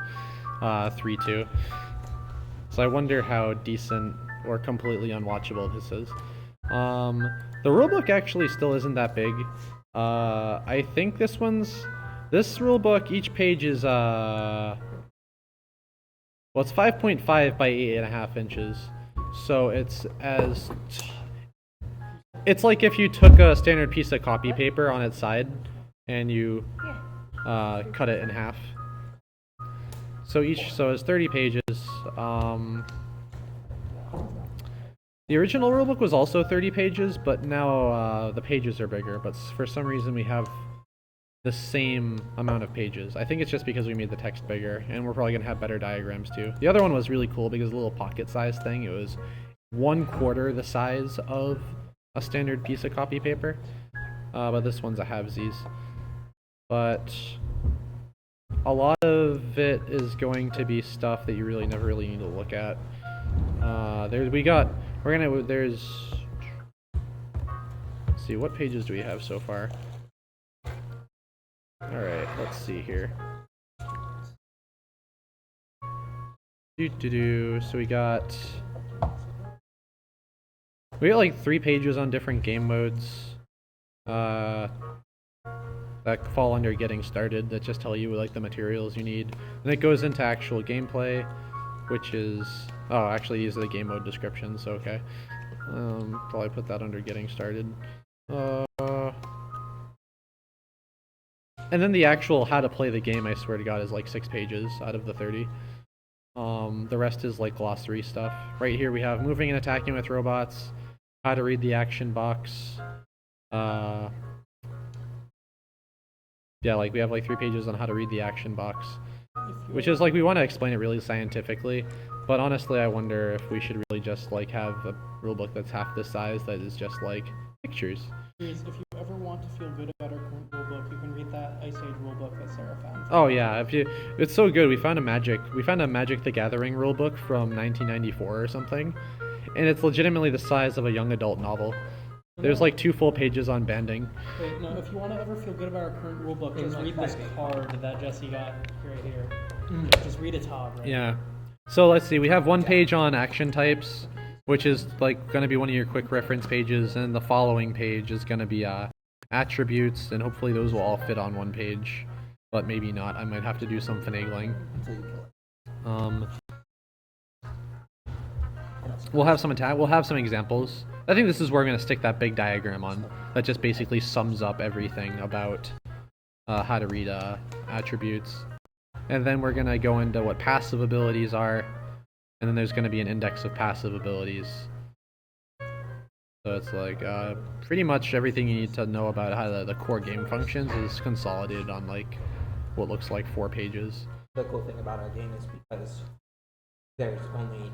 3-2. So I wonder how decent or completely unwatchable this is. The rulebook actually still isn't that big. I think this rulebook, each page is well, it's 5.5 by 8.5 inches. So it's like if you took a standard piece of copy paper on its side and you cut it in half. So it's 30 pages. The original rulebook was also 30 pages, but now the pages are bigger. But for some reason we have the same amount of pages. I think it's just because we made the text bigger, and we're probably gonna have better diagrams too. The other one was really cool because of the little pocket size thing. It was 1/4 the size of a standard piece of copy paper, but this one's a halvesies. But a lot of it is going to be stuff that you really never really need to look at. Let's see, what pages do we have so far? Alright, let's see here. So we got like 3 pages on different game modes that fall under getting started, that just tell you like the materials you need. And it goes into actual gameplay, which is, oh, actually these are the game mode descriptions, so okay. Probably put that under getting started. And then the actual how to play the game, I swear to God, is like 6 pages out of the 30. The rest is like glossary stuff. Right here we have moving and attacking with robots, how to read the action box. Yeah, like we have like 3 pages on how to read the action box. which is like we want to explain it really scientifically, but honestly, I wonder if we should really just like have a rulebook that's half this size that is just like pictures. If you ever want to feel good about our current rulebook, you can read that Ice Age rulebook that Sarah found. Oh yeah, it's so good. We found a Magic the Gathering rulebook from 1994 or something, and it's legitimately the size of a young adult novel. There's like 2 full pages on banding. Wait, no, if you want to ever feel good about our current rulebook, just read this card that Jesse got right here. Just read a tab, right? Yeah. So let's see, we have 1 page on action types, which is like going to be one of your quick reference pages, and the following page is going to be attributes, and hopefully those will all fit on 1 page, but maybe not. I might have to do some finagling. We'll have some examples. I think this is where I'm going to stick that big diagram on that just basically sums up everything about how to read attributes. And then we're going to go into what passive abilities are, and then there's going to be an index of passive abilities. So it's like pretty much everything you need to know about how the core game functions is consolidated on like what looks like 4 pages. The cool thing about our game is because there's only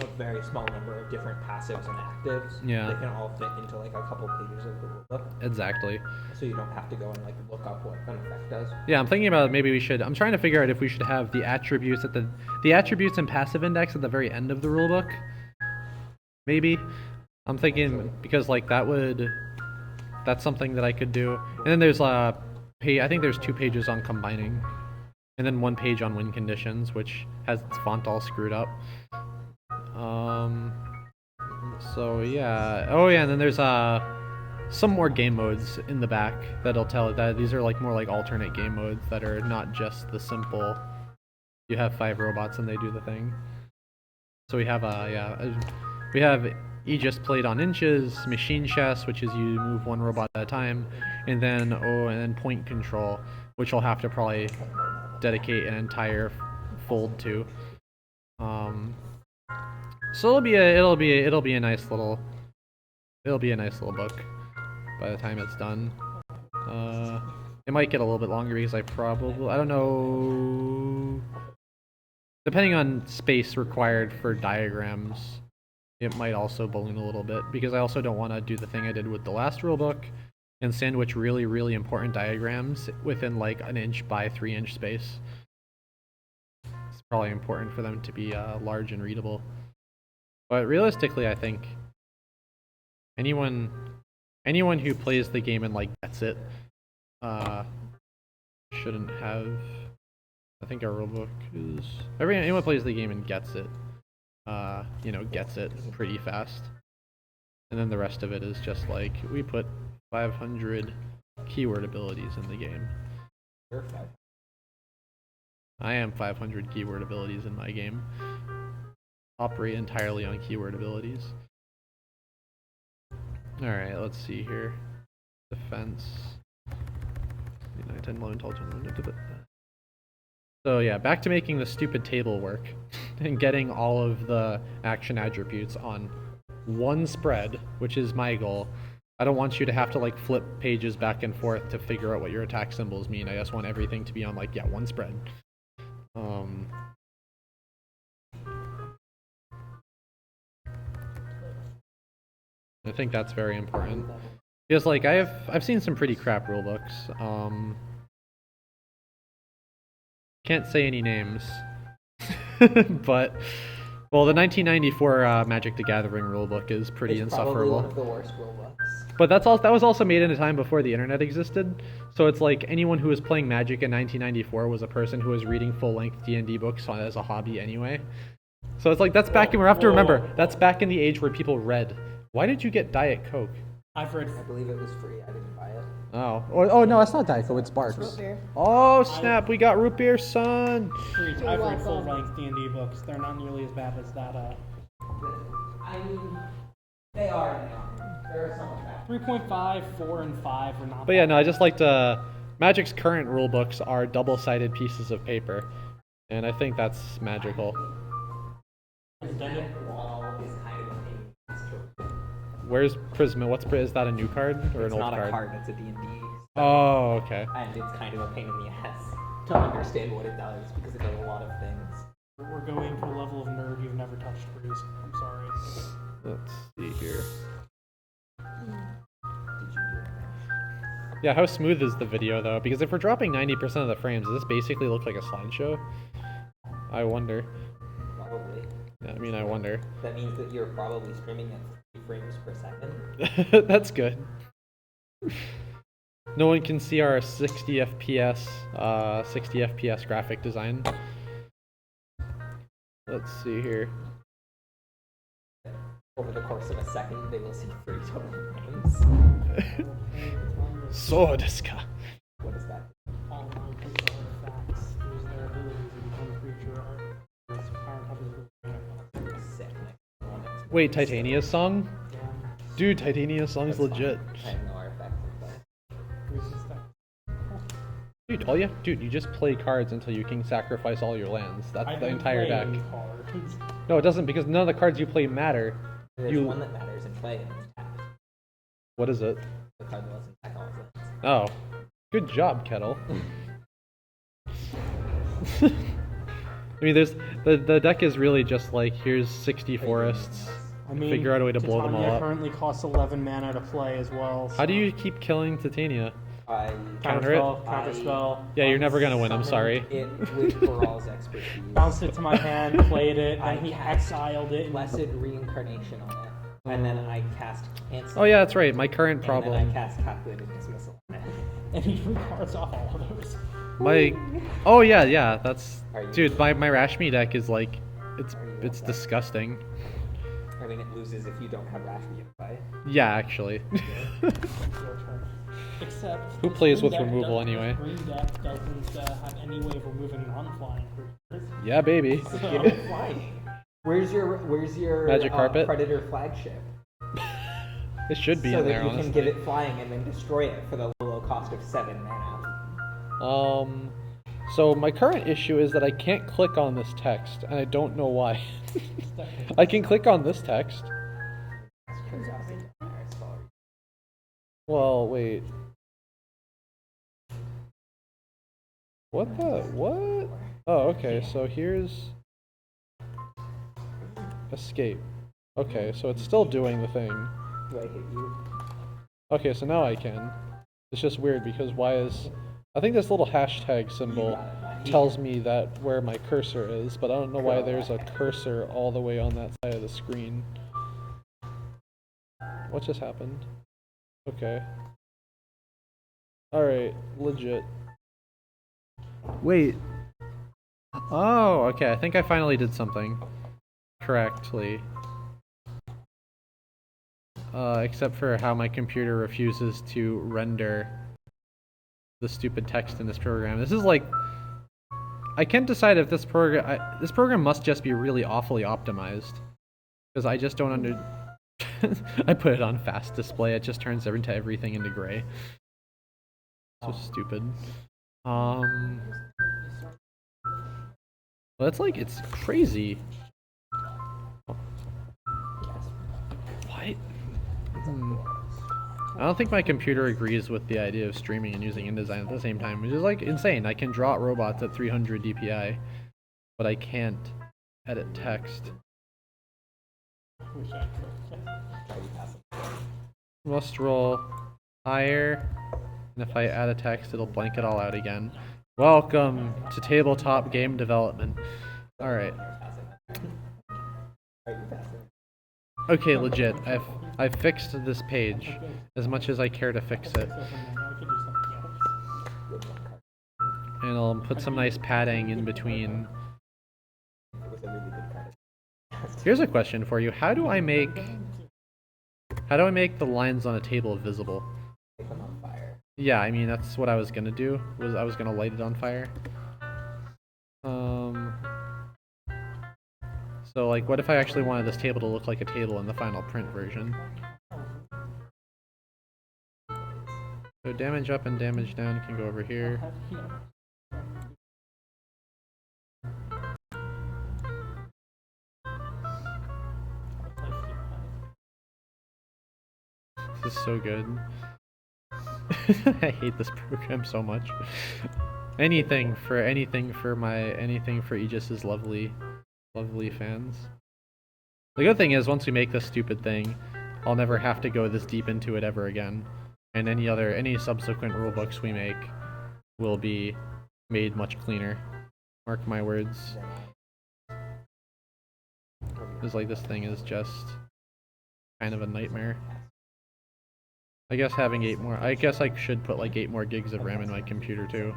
a very small number of different passives and actives. Yeah. They can all fit into like a couple pages of the rulebook. Exactly. So you don't have to go and like look up what an effect does. Yeah, I'm thinking about maybe I'm trying to figure out if we should have the attributes at the attributes and passive index at the very end of the rulebook. Maybe. I'm thinking because like that's something that I could do. And then there's I think there's 2 pages on combining. And then 1 page on win conditions, which has its font all screwed up. So yeah. Oh yeah, and then there's some more game modes in the back that'll tell that these are like more like alternate game modes that are not just the simple you have 5 robots and they do the thing. So we have we have Aegis played on inches, machine chess, which is you move 1 robot at a time, and then point control, which I'll have to probably dedicate an entire fold to. So it'll be a nice little book by the time it's done. It might get a little bit longer because I don't know, depending on space required for diagrams, it might also balloon a little bit because I also don't want to do the thing I did with the last rulebook and sandwich really, really important diagrams within like an 1 by 3 inch space. It's probably important for them to be large and readable. But realistically, I think anyone who plays the game and like gets it shouldn't have. I think our rulebook is anyone plays the game and gets it, gets it pretty fast. And then the rest of it is just like we put 500 keyword abilities in the game. You're 5. I am 500 keyword abilities in my game. Operate entirely on keyword abilities. Alright, let's see here. Defense. 9, 10, 11, 12, 12. So yeah, back to making the stupid table work and getting all of the action attributes on 1 spread, which is my goal. I don't want you to have to like flip pages back and forth to figure out what your attack symbols mean. I just want everything to be on like 1 spread. I think that's very important. Because like I've seen some pretty crap rulebooks. Can't say any names. But well, the 1994 Magic the Gathering rulebook is pretty insufferable. It's probably one of the worst rulebooks. But that was also made in a time before the internet existed. So it's like anyone who was playing Magic in 1994 was a person who was reading full-length D&D books as a hobby anyway. So it's like that's back in, we have to remember, that's back in the age where people read. Why did you get Diet Coke? I believe it was free. I didn't buy it. Oh no, it's not Diet Coke, it's Barks. Root beer. Oh snap, we got root beer, son! I've read full-length D&D books. They're not nearly as bad as that. I mean, they are now. There are some of that. 3.5, 4, and 5 are not. But yeah, no, I just liked Magic's current rule books are double-sided pieces of paper, and I think that's magical. Intended. Wall is kind of a pain. Where's Prisma? Is that a new card or It's an old not card? a card, it's a D&D. Oh, okay. And it's kind of a pain in the ass. to understand what it does because it does a lot of things. We're going to a level of nerd you've never touched, Bruce. I'm sorry. Let's see here. Did you do anything? Yeah, how smooth is the video though? Because if we're dropping 90% of the frames, does this basically look like a slideshow? I wonder. Probably. I mean, I wonder. That means that you're probably streaming at 3 frames per second. That's good. No one can see our 60 FPS graphic design. Let's see here. Over the course of a second, they will see 3 total frames. So desu ka. What is that? All non-pixel artifacts lose their abilities to become creature art. Power covers the Sick. Wait, Titania's song? yeah. Dude, Titania's song's That's legit. fine. I have no artifacts in play. Bruce's stuff. Dude, you just play cards until you can sacrifice all your lands. That's I the don't entire play deck. any cards. No, it doesn't, because none of the cards you play matter. There's You- one that matters in play, and it's tapped. What is it? The card that lets him attack all his lands. Oh. Good job, Kettle. I mean, there's the deck is really just like, here's 60 forests. I mean, Figure out a way to blow them all Titania up. currently costs 11 mana to play as well. How do you keep killing Titania? I Counter it? Counterspell. Yeah, you're never gonna win, I'm sorry. it with Baral's expertise. Bounced it to my hand, played it, I and he cast exiled it. Blessed Reincarnation on it. And then I cast Cancel. Oh yeah, that's right, my current And problem. then I cast Calculated Dismissal on it. And he recards off all of those. My oh yeah, that's Are you- dude, my Rashmi deck is like it's Are you it's upset? disgusting. I mean, it loses if you don't have Rashmi in play. Yeah, actually. Your turn. Except Who the plays green with deck removal doesn't- anyway? Green deck doesn't have any way of removing non-flying creatures. Yeah, baby. So, Give it flying. Where's your Magic carpet? Predator flagship? It should be so in that there, you honestly. can give it flying and then destroy it for the low cost of 7 mana. So my current issue is that I can't click on this text, and I don't know why. I can click on this text. Turns out they don't matter, it's all- Well, wait. What the? What? Oh, okay, so here's... Escape. Okay, so it's still doing the thing. Do I hit you? Okay, so now I can. It's just weird because why is... I think this little hashtag You symbol got it, buddy. tells me that where my cursor is, but I don't know why there's a cursor all the way on that side of the screen. What just happened? Okay. Alright, legit. Wait. Oh, okay, I think I finally did something correctly. Except for how my computer refuses to render the stupid text in this program. This is like... I can't decide if this program... this program must just be really awfully optimized. Because I just don't under... I put it on fast display, it just turns everything into gray. So stupid. Well, that's like, it's crazy. What? I don't think my computer agrees with the idea of streaming and using InDesign at the same time, which is like insane. I can draw robots at 300 DPI, but I can't edit text. Wish I could. Try to pass it. Must roll higher, and if I add a text, it'll blank it all out again. Welcome to tabletop game development. Alright. Are you passing? Okay, legit. I've fixed this page as much as I care to fix it. I could do something else. With one card. And I'll put some nice padding in between. It was a really good card. Here's a question for you. How do I make the lines on a table visible? Take them on fire. Yeah, I mean that's what I was gonna do. I was gonna light it on fire. So like, what if I actually wanted this table to look like a table in the final print version? So damage up and damage down can go over here. This is so good. I hate this program so much. Anything for Aegis's lovely fans. The good thing is, once we make this stupid thing, I'll never have to go this deep into it ever again. And any subsequent rulebooks we make will be made much cleaner. Mark my words. It's like this thing is just kind of a nightmare. I guess having I guess I should put like 8 more gigs of RAM in my computer too,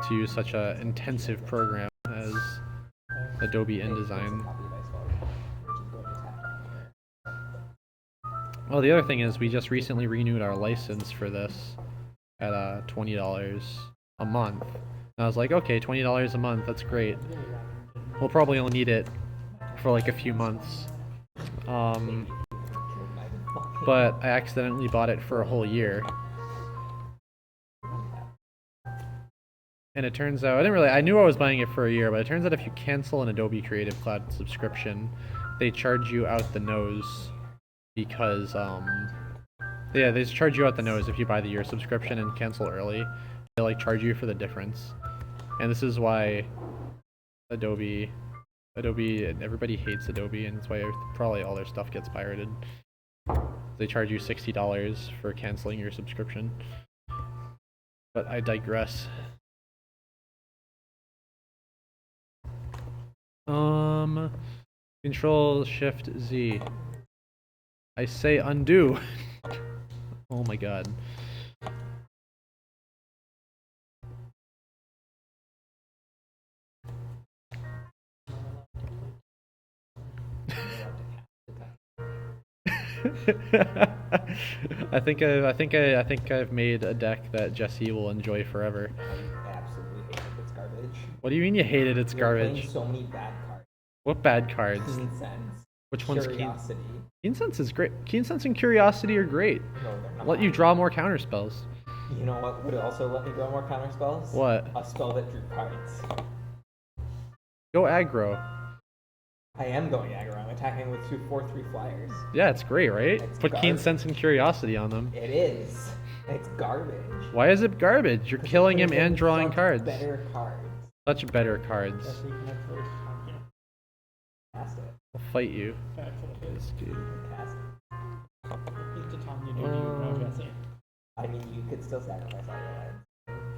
to use such a intensive program as Adobe InDesign. Well, the other thing is we just recently renewed our license for this at $20 a month. And I was like, okay, $20 a month, that's great. We'll probably only need it for like a few months. But I accidentally bought it for a whole year. And it turns out, I knew I was buying it for a year, but it turns out if you cancel an Adobe Creative Cloud subscription, they charge you out the nose because, yeah, they charge you out the nose if you buy the year subscription and cancel early. They like charge you for the difference. And this is why Adobe, everybody hates Adobe, and that's why probably all their stuff gets pirated. They charge you $60 for canceling your subscription. But I digress. Control Shift Z. I say undo. Oh my god. I think I've made a deck that Jesse will enjoy forever. I absolutely hate it. It's garbage. What do you mean you hate it? It's You're garbage. playing so many bad cards. What bad cards? Keen Sense. Which one's Curiosity. Keen Sense is great. Keen Sense and Curiosity are great. No, they're not. Let you draw more counter spells. You know what would also let me draw more counter spells? What? A spell that drew cards. Go aggro. I am going aggro. I'm attacking with 2 4/3 flyers. Yeah, it's great, right? It's Put Keen garbage. Sense and Curiosity on them. It is. It's garbage. Why is it garbage? You're killing him and drawing Such cards. Better cards. Such better cards. Jesse, you can actually Cast it. I'll fight you. actually This dude. Cast it. It's a Tanya dude, no Jesse. I mean, you could still sacrifice all your lives.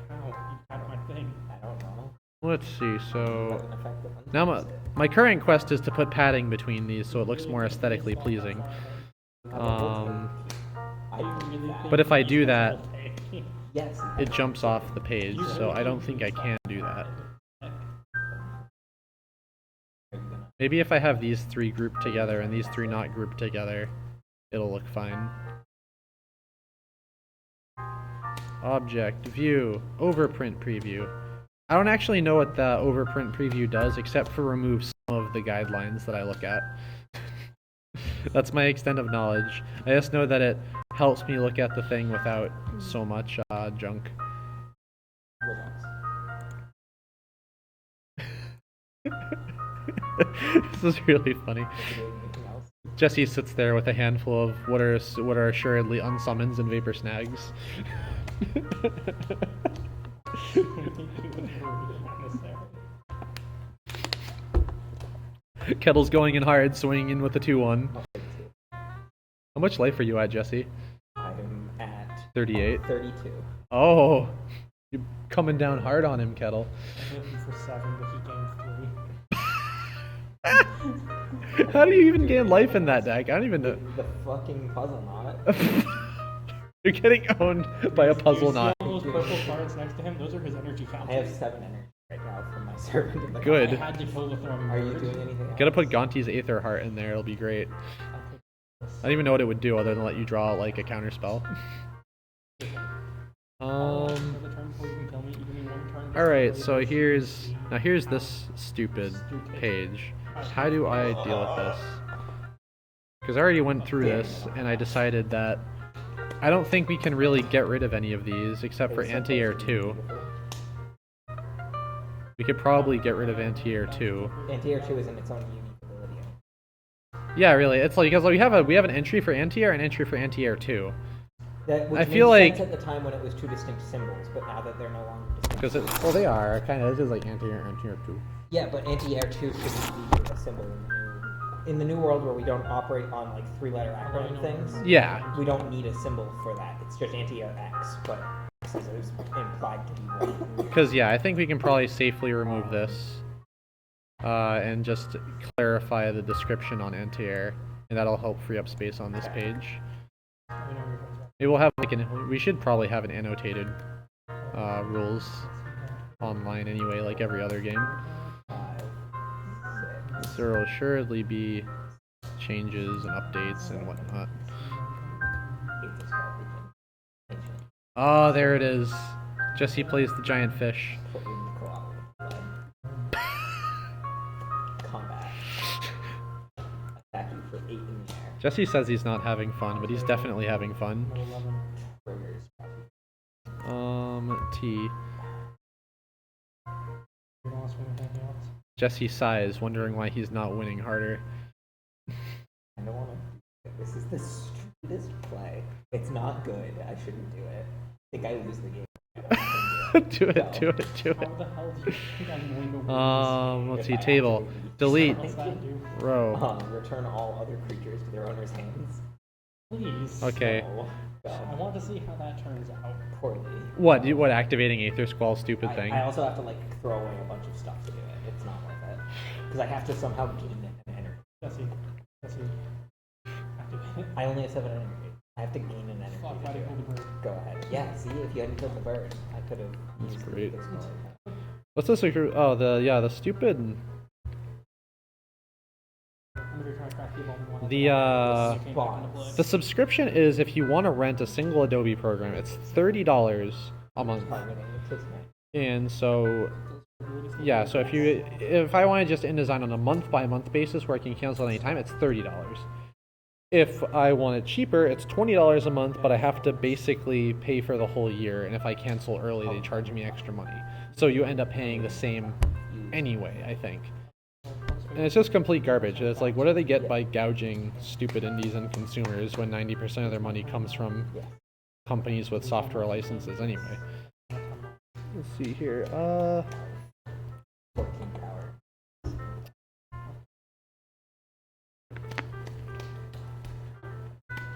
How? You had my thing. I don't know. Let's see, so Doesn't affect the one. now my current quest is to put padding between these so it looks more aesthetically pleasing. But if I do that, Yes. it jumps off the page, so I don't think I can do that. Maybe if I have these 3 grouped together and these 3 not grouped together, it'll look fine. Object, view, overprint preview. I don't actually know what the overprint preview does except for remove some of the guidelines that I look at. That's my extent of knowledge. I just know that it helps me look at the thing without so much junk. This is really funny. Jesse sits there with a handful of what are assuredly unsummons and vapor snags. Kettle's going in hard, swinging in with a 2-1. How much life are you at, Jesse? I'm at 38. 32. Oh, you're coming down hard on him, Kettle. I hit him for 7, but he gained 3. How do you even gain life in that deck? I don't even know. The fucking puzzle knot. You're getting owned by a puzzle knot. All those purple cards next to him, those are his energy I counters. have 7 energy right now from my servant in the Good. I had to kill the throwing Are you bird. doing anything else? Gotta put Gonti's Aether Heart in there, it'll be great. I don't even know what it would do other than let you draw like a counter spell. Alright, so here's this stupid page. How do I deal with this? Because I already went through this and I decided that I don't think we can really get rid of any of these except for Anti-Air 2. We could probably get rid of Anti-Air 2. Anti-Air 2 is in its own unique ability. Yeah, really. It's like because we have an entry for Anti-Air and an entry for Anti-Air 2. That, which I feel made like sense at the time when it was 2 distinct symbols, but now that they're no longer distinct Because well, they are kind of. This is like anti-air 2. Yeah, but anti-air 2 shouldn't be a symbol in the new world where we don't operate on like 3-letter acronym things. Yeah. We don't need a symbol for that. It's just anti-air X, but X is implied to be one. Because yeah, I think we can probably safely remove this, and just clarify the description on anti-air, and that'll help free up space on this page. Maybe we'll have like we should probably have an annotated rules online anyway, like every other game. There will assuredly be changes and updates and whatnot. Oh, there it is. Jesse plays the giant fish. Combat. Attacking for 8 in the air. Jesse says he's not having fun, but he's definitely having fun. Triggers. T. Jesse sighs, wondering why he's not winning harder. I don't want to. This is the stupidest play. It's not good. I shouldn't do it. I think I lose the game. Do it. How the hell do you think I'm going to win Let's see. Table. Delete. What's that do? Row. Return all other creatures to their owner's hands. Please. Okay. So, I want to see how that turns out. poorly. What? What? Activating Aether Squall? Stupid thing. I also have to like throw away a bunch of stuff to do it. It's not worth it because I have to somehow gain an energy. Jesse. Activate it. I only have 7 energy. I have to gain an energy. Fuck, to why do did you it. pull the bird? Go ahead. Yeah. See, if you hadn't killed the bird, I could have. That's used great. this one. What's this? Oh, the stupid. I'm gonna try to crack the evolving one. Spawns. The subscription is if you want to rent a single Adobe program, it's $30 a month. Targeting the kismet. And so, yeah, so if I want to just InDesign on a month-by-month basis where I can cancel at any time, it's $30. If I want it cheaper, it's $20 a month, but I have to basically pay for the whole year, and if I cancel early, they charge me extra money. So you end up paying the same anyway, I think. And it's just complete garbage. It's like, what do they get by gouging stupid indies and consumers when 90% of their money comes from companies with software licenses anyway? Let's see here. 14 power.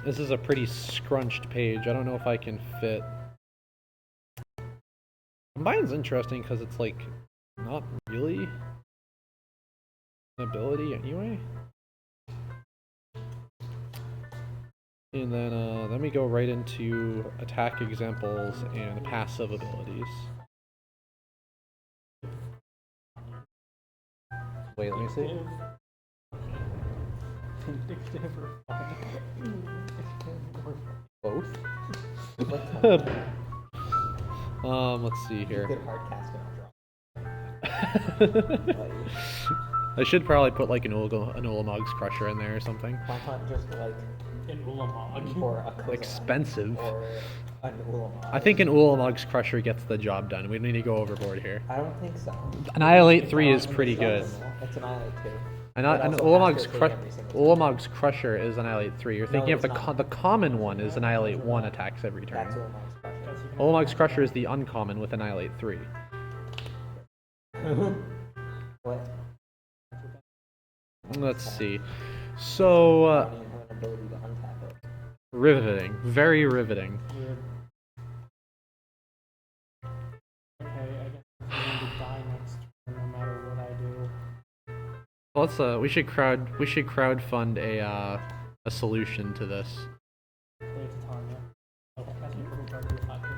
This is a pretty scrunched page. I don't know if I can fit. Combine's interesting because it's like not really an ability anyway. And then we go right into attack examples and passive abilities. Wait, let me see. Vindictive or fun. Both? Let's see here. Good hard cast and draw. I should probably put like an Ulamog's Crusher in there or something. Why not just like An Ulamog. or a Kozilek Expensive. or an Ulamog? I think an Ulamog's Crusher gets the job done. We need to go overboard here. I don't think so. Annihilate 3 is pretty good. It's Annihilate 2. An It also has to hit every single time. Ulamog's Crusher is Annihilate 3. You're thinking of it's the not. the common one is Annihilate 1 attacks every That's turn. Ulamog's Crusher. Ulamog's Crusher is the uncommon with Annihilate 3. What? Let's see. So, I don't even have an ability to untap it. riveting. Very riveting. Weird. Okay, I guess I'm going to die next turn no matter what I do. Let's we should crowdfund a solution to this. Play to Tanya. Okay, that's your purple card. You're not good.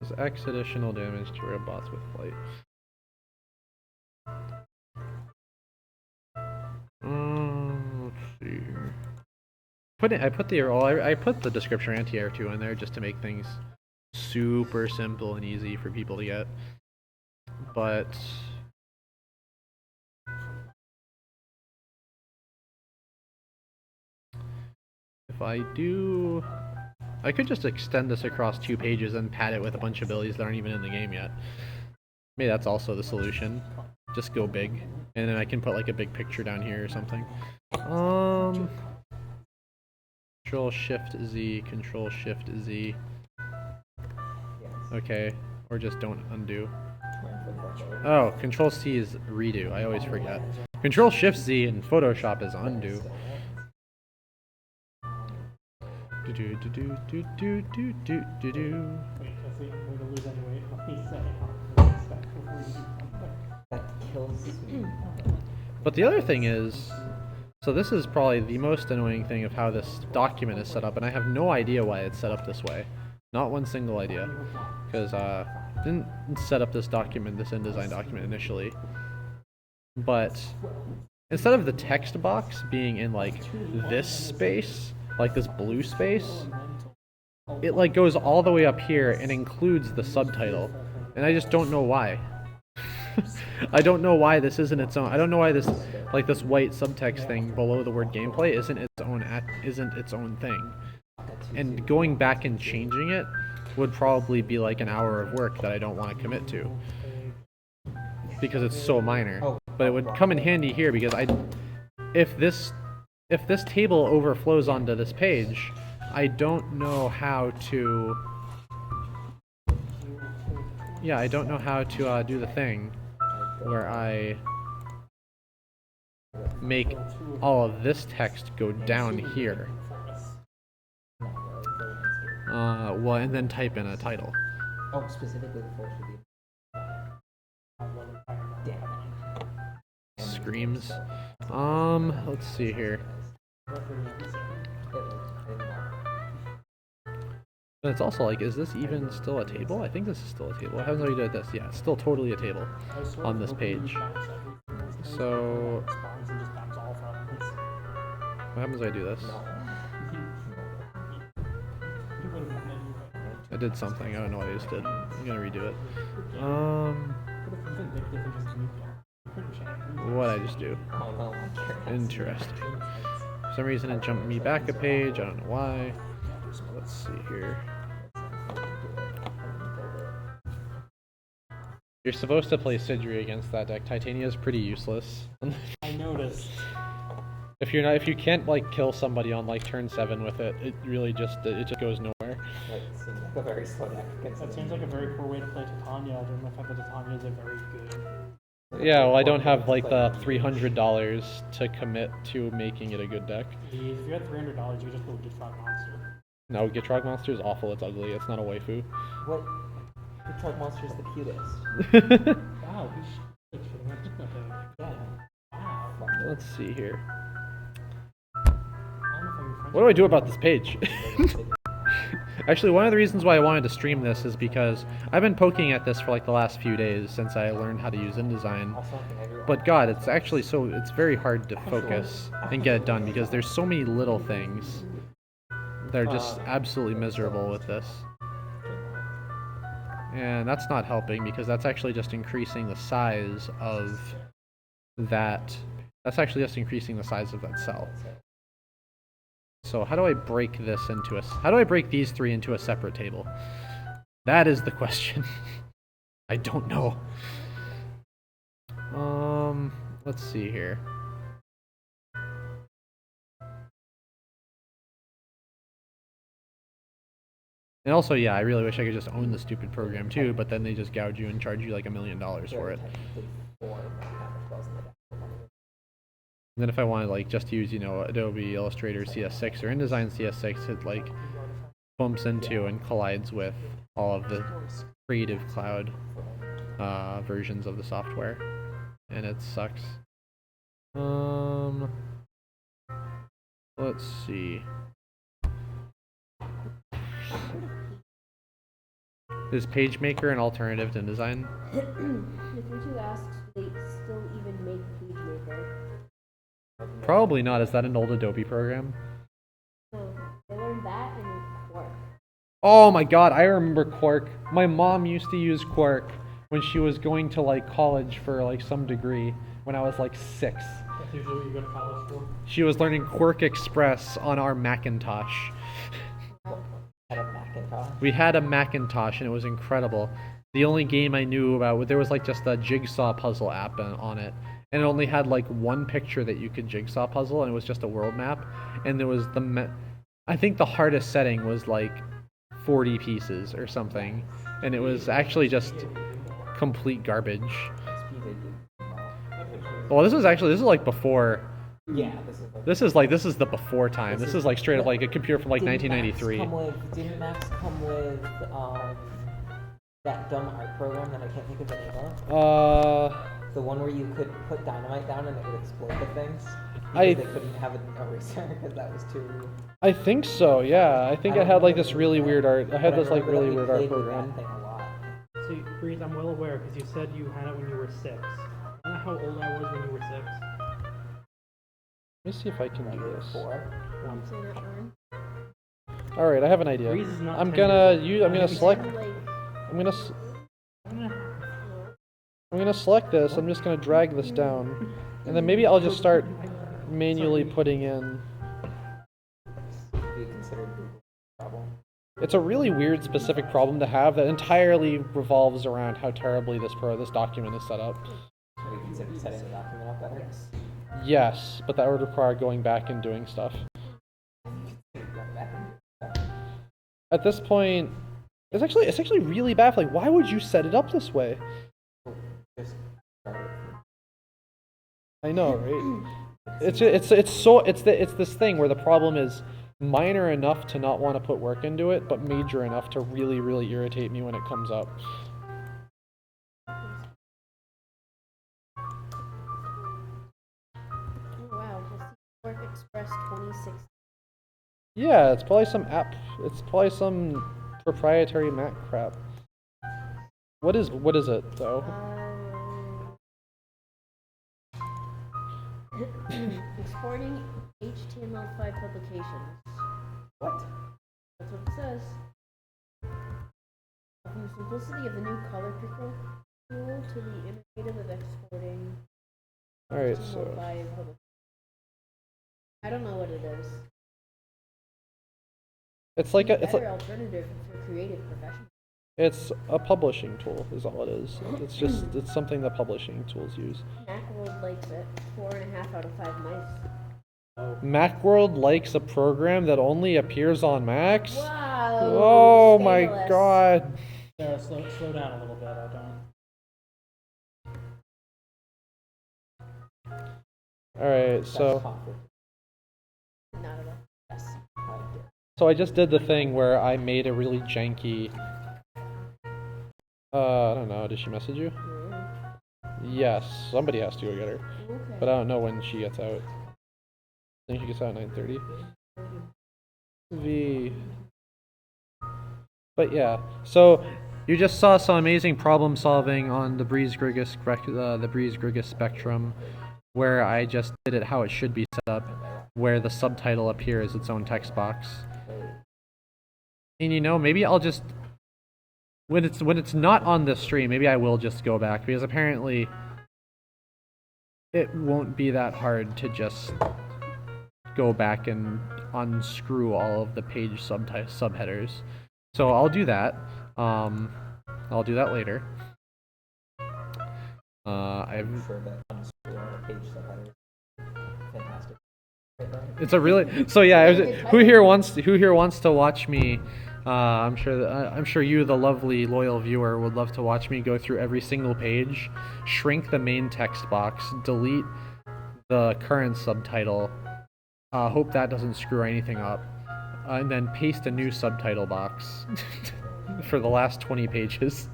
Does X additional damage to robots with flight. Let's see here. I put the description anti-air 2 in there just to make things super simple and easy for people to get. But if I do, I could just extend this across 2 pages and pad it with a bunch of abilities that aren't even in the game yet. Maybe that's also the solution. just go big, and then I can put like a big picture down here or something. Control Shift Z, Control Shift Z. Okay, or just don't undo. Oh, Control C is redo. I always forget. Control Shift Z in Photoshop is undo. Do do do do do do do do do do. Wait, let's see. I'm going to lose any weight. Let me set That kills me. But the other thing is, so this is probably the most annoying thing of how this document is set up, and I have no idea why it's set up this way. Not one single idea. Because didn't set up this document, this InDesign document initially. But instead of the text box being in like this space, like this blue space, it like goes all the way up here and includes the subtitle. And I just don't know why. I don't know why this isn't its own. I don't know why this like this white subtext thing below the word gameplay isn't its own thing. And going back and changing it would probably be like an hour of work that I don't want to commit to, because it's so minor. But it would come in handy here because if this table overflows onto this page, I don't know how to. Yeah, I don't know how to do the thing where I make all of this text go down here. Well, and then type in a title. Oh, specifically the force review. Screams. Let's see here. But it's also like, is this even still a table? I think this is still a table. What happens when you do this? Yeah, it's still totally a table on this page. So, what happens when I do this? I did something. I don't know what I just did. I'm gonna redo it. What I just do? Interesting. For some reason it jumped me back a page. I don't know why. Let's see here. You're supposed to play Sidri against that deck. Titania is pretty useless. I noticed. If you can't like kill somebody on like turn 7 with it, it really just goes nowhere. That seems like a very slow deck. That seems like a very poor way to play Titania, given the fact that Titania is a very good. Yeah, well, I don't have like the $300 to commit to making it a good deck. If you had $300, you just go Gitrog Monster. No, Gitrog Monster is awful. It's ugly. It's not a waifu. What? Gitrog Monster is the cutest. Wow, we should yeah. Wow. Let's see here. What do I do about this page? Actually, one of the reasons why I wanted to stream this is because I've been poking at this for like the last few days since I learned how to use InDesign. But God, it's actually it's very hard to focus and get it done because there's so many little things that are just absolutely miserable with this. And that's not helping because that's actually just increasing the size of that. That's actually just increasing the size of that cell. So how do I break this into how do I break these three into a separate table? That is the question. I don't know. Let's see here. And also, yeah, I really wish I could just own the stupid program too, but then they just gouge you and charge you like $1 million for it. And then if I wanted like just to use, you know, Adobe Illustrator CS6 or InDesign CS6, it like bumps into and collides with all of the Creative Cloud versions of the software, and it sucks. Let's see. Is PageMaker an alternative to InDesign? The 32 asks, do they still even make PageMaker? Probably not. Is that an old Adobe program? No, they learned that in Quark. Oh my god, I remember Quark. My mom used to use Quark when she was going to like college for like some degree when I was like 6. That's usually what you go to college for. She was learning Quark Express on our Macintosh. Had a Macintosh. We had a Macintosh and it was incredible. the only game I knew about, there was like just a jigsaw puzzle app on it, and it only had like one picture that you could jigsaw puzzle, and it was just a world map, and there was I think the hardest setting was like 40 pieces or something, and it was actually just complete garbage. Well, this is like before. Yeah, This is the before time. This is like straight up like a computer from like 1993. Didn't Max come with that dumb art program that I can't think of the name of? The one where you could put dynamite down and it would explode the things? Because they couldn't have an eraser because that was too... I think so, yeah. I think I had like this really weird art. I had this like really weird art program. So, Breeze, I'm well aware because you said you had it when you were 6. I don't know how old I was when you were 6. Let me see if I can do this. I'm saying that word. All right, I have an idea. Breeze is not I'm 10 gonna years use. old. I'm gonna select. Like, I'm gonna select this. I'm just gonna drag this down, and then maybe I'll just start manually putting in. It's a really weird specific problem to have that entirely revolves around how terribly this document is set up. Have you considered setting the document up better? Yes, but that would require going back and doing stuff. At this point, it's actually really baffling. Why would you set it up this way? I know, right? It's this thing where the problem is minor enough to not want to put work into it, but major enough to really, really irritate me when it comes up. oh wow, Work Express 2016. Yeah, it's probably some app. It's probably some proprietary Mac crap. What is it though? Exporting HTML5 publications. What? That's what it says. From the simplicity of the new color picker tool to the innovative of exporting All right, so HTML5 publications. I don't know what it is. it's like a better alternative for creative professionals. It's a publishing tool, is all it is. It's something that publishing tools use. Macworld likes it. 4.5 out of 5 nice. Macworld likes a program that only appears on Macs? Wow. Oh my scandalous. god. Sarah, slow down a little bit. I don't. Alright, so Not at all. Yes. I just did the thing where I made a really janky I don't know, did she message you? Yes, somebody has to go get her. Okay. But I don't know when she gets out. I think she gets out at 9:30. But yeah, so you just saw some amazing problem solving on the Breeze Grigus Spectrum, where I just did it how it should be set up, where the subtitle appears its own text box. And you know, maybe I'll just when it's not on this stream, maybe I will just go back, because apparently it won't be that hard to just go back and unscrew all of the page subheaders. So I'll do that. I'll do that later. I'm sure that unscrew all the page subheaders. Fantastic. It's a really so yeah. Who here wants to watch me? I'm sure you, the lovely loyal viewer, would love to watch me go through every single page, shrink the main text box, delete the current subtitle, hope that doesn't screw anything up, and then paste a new subtitle box for the last 20 pages.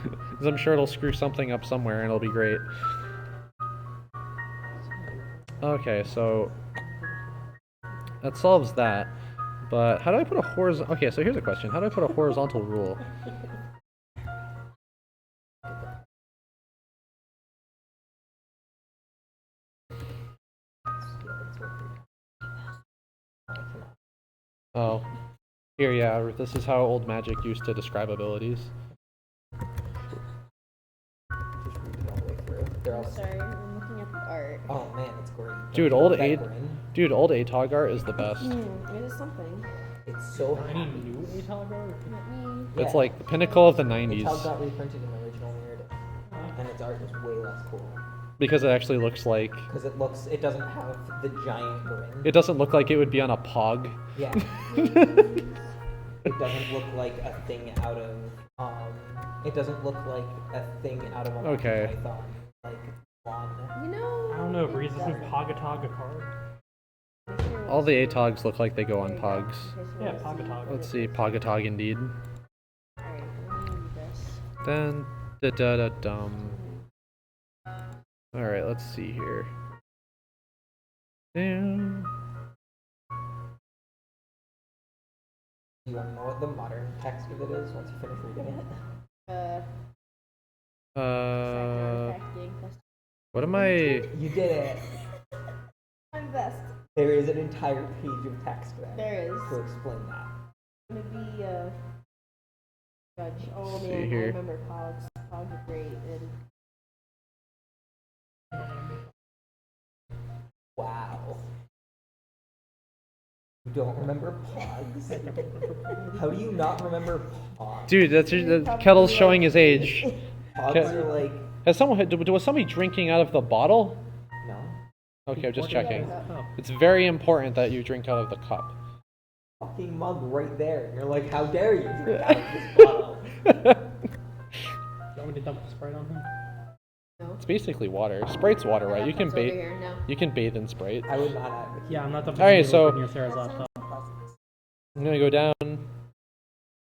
Because I'm sure it'll screw something up somewhere and it'll be great. Okay, so that solves that. But how do I put a horizontal... Okay, so here's a question. How do I put a horizontal rule? Oh. Here, yeah, this is how old magic used to describe abilities. I'm sorry, I'm looking at the art. Oh man, it's great. Dude, old ATOG art is the best. It is something. It's so Any happy. new ATOG art? Let me. It's Yeah. like the pinnacle of the ATOG 90s got reprinted in the original Meredith, and its art is way less cool because it actually looks like because it doesn't have the giant grin. it doesn't look like it would be on a pog. Yeah. It doesn't look like a thing out of it doesn't look like a thing out of a Monty Okay. Python like one. You know. I don't know, Breeze, it isn't doesn't. Pogatog a card? Make sure it All was- the ATOGs look like they go on There you go. pogs. Okay, so Yeah, let's Pogatog. Let's see, Pogatog indeed. Alright, let me read this. Then da da da dum. Alright, let's see here. Damn. Do you want to know what the modern text of it is once you finish reading it? Second artifact game festival. What am I? You did it. I'm best. There is an entire page of text there. There is. To explain that. I'm gonna be judge. Oh See man, I here. remember Pogs. Pogs are great. And Wow. You don't remember Pogs? How do you not remember Pogs? Dude, that Kettle's showing his age. Pogs are like Was somebody drinking out of the bottle? no. Okay, I'm just checking. Oh. It's very important that you drink out of the cup. Fucking mug right there. And you're like, how dare you drink out of this bottle? Do you want me to dump the Sprite on him? no. It's basically water. Sprite's water, right? You can Over bathe. here, no. You can bathe in Sprite. I would not advocate. Yeah, I'm not dumping Alright, any so- liquid near Sarah's That laptop. sounds pleasant. I'm gonna go down.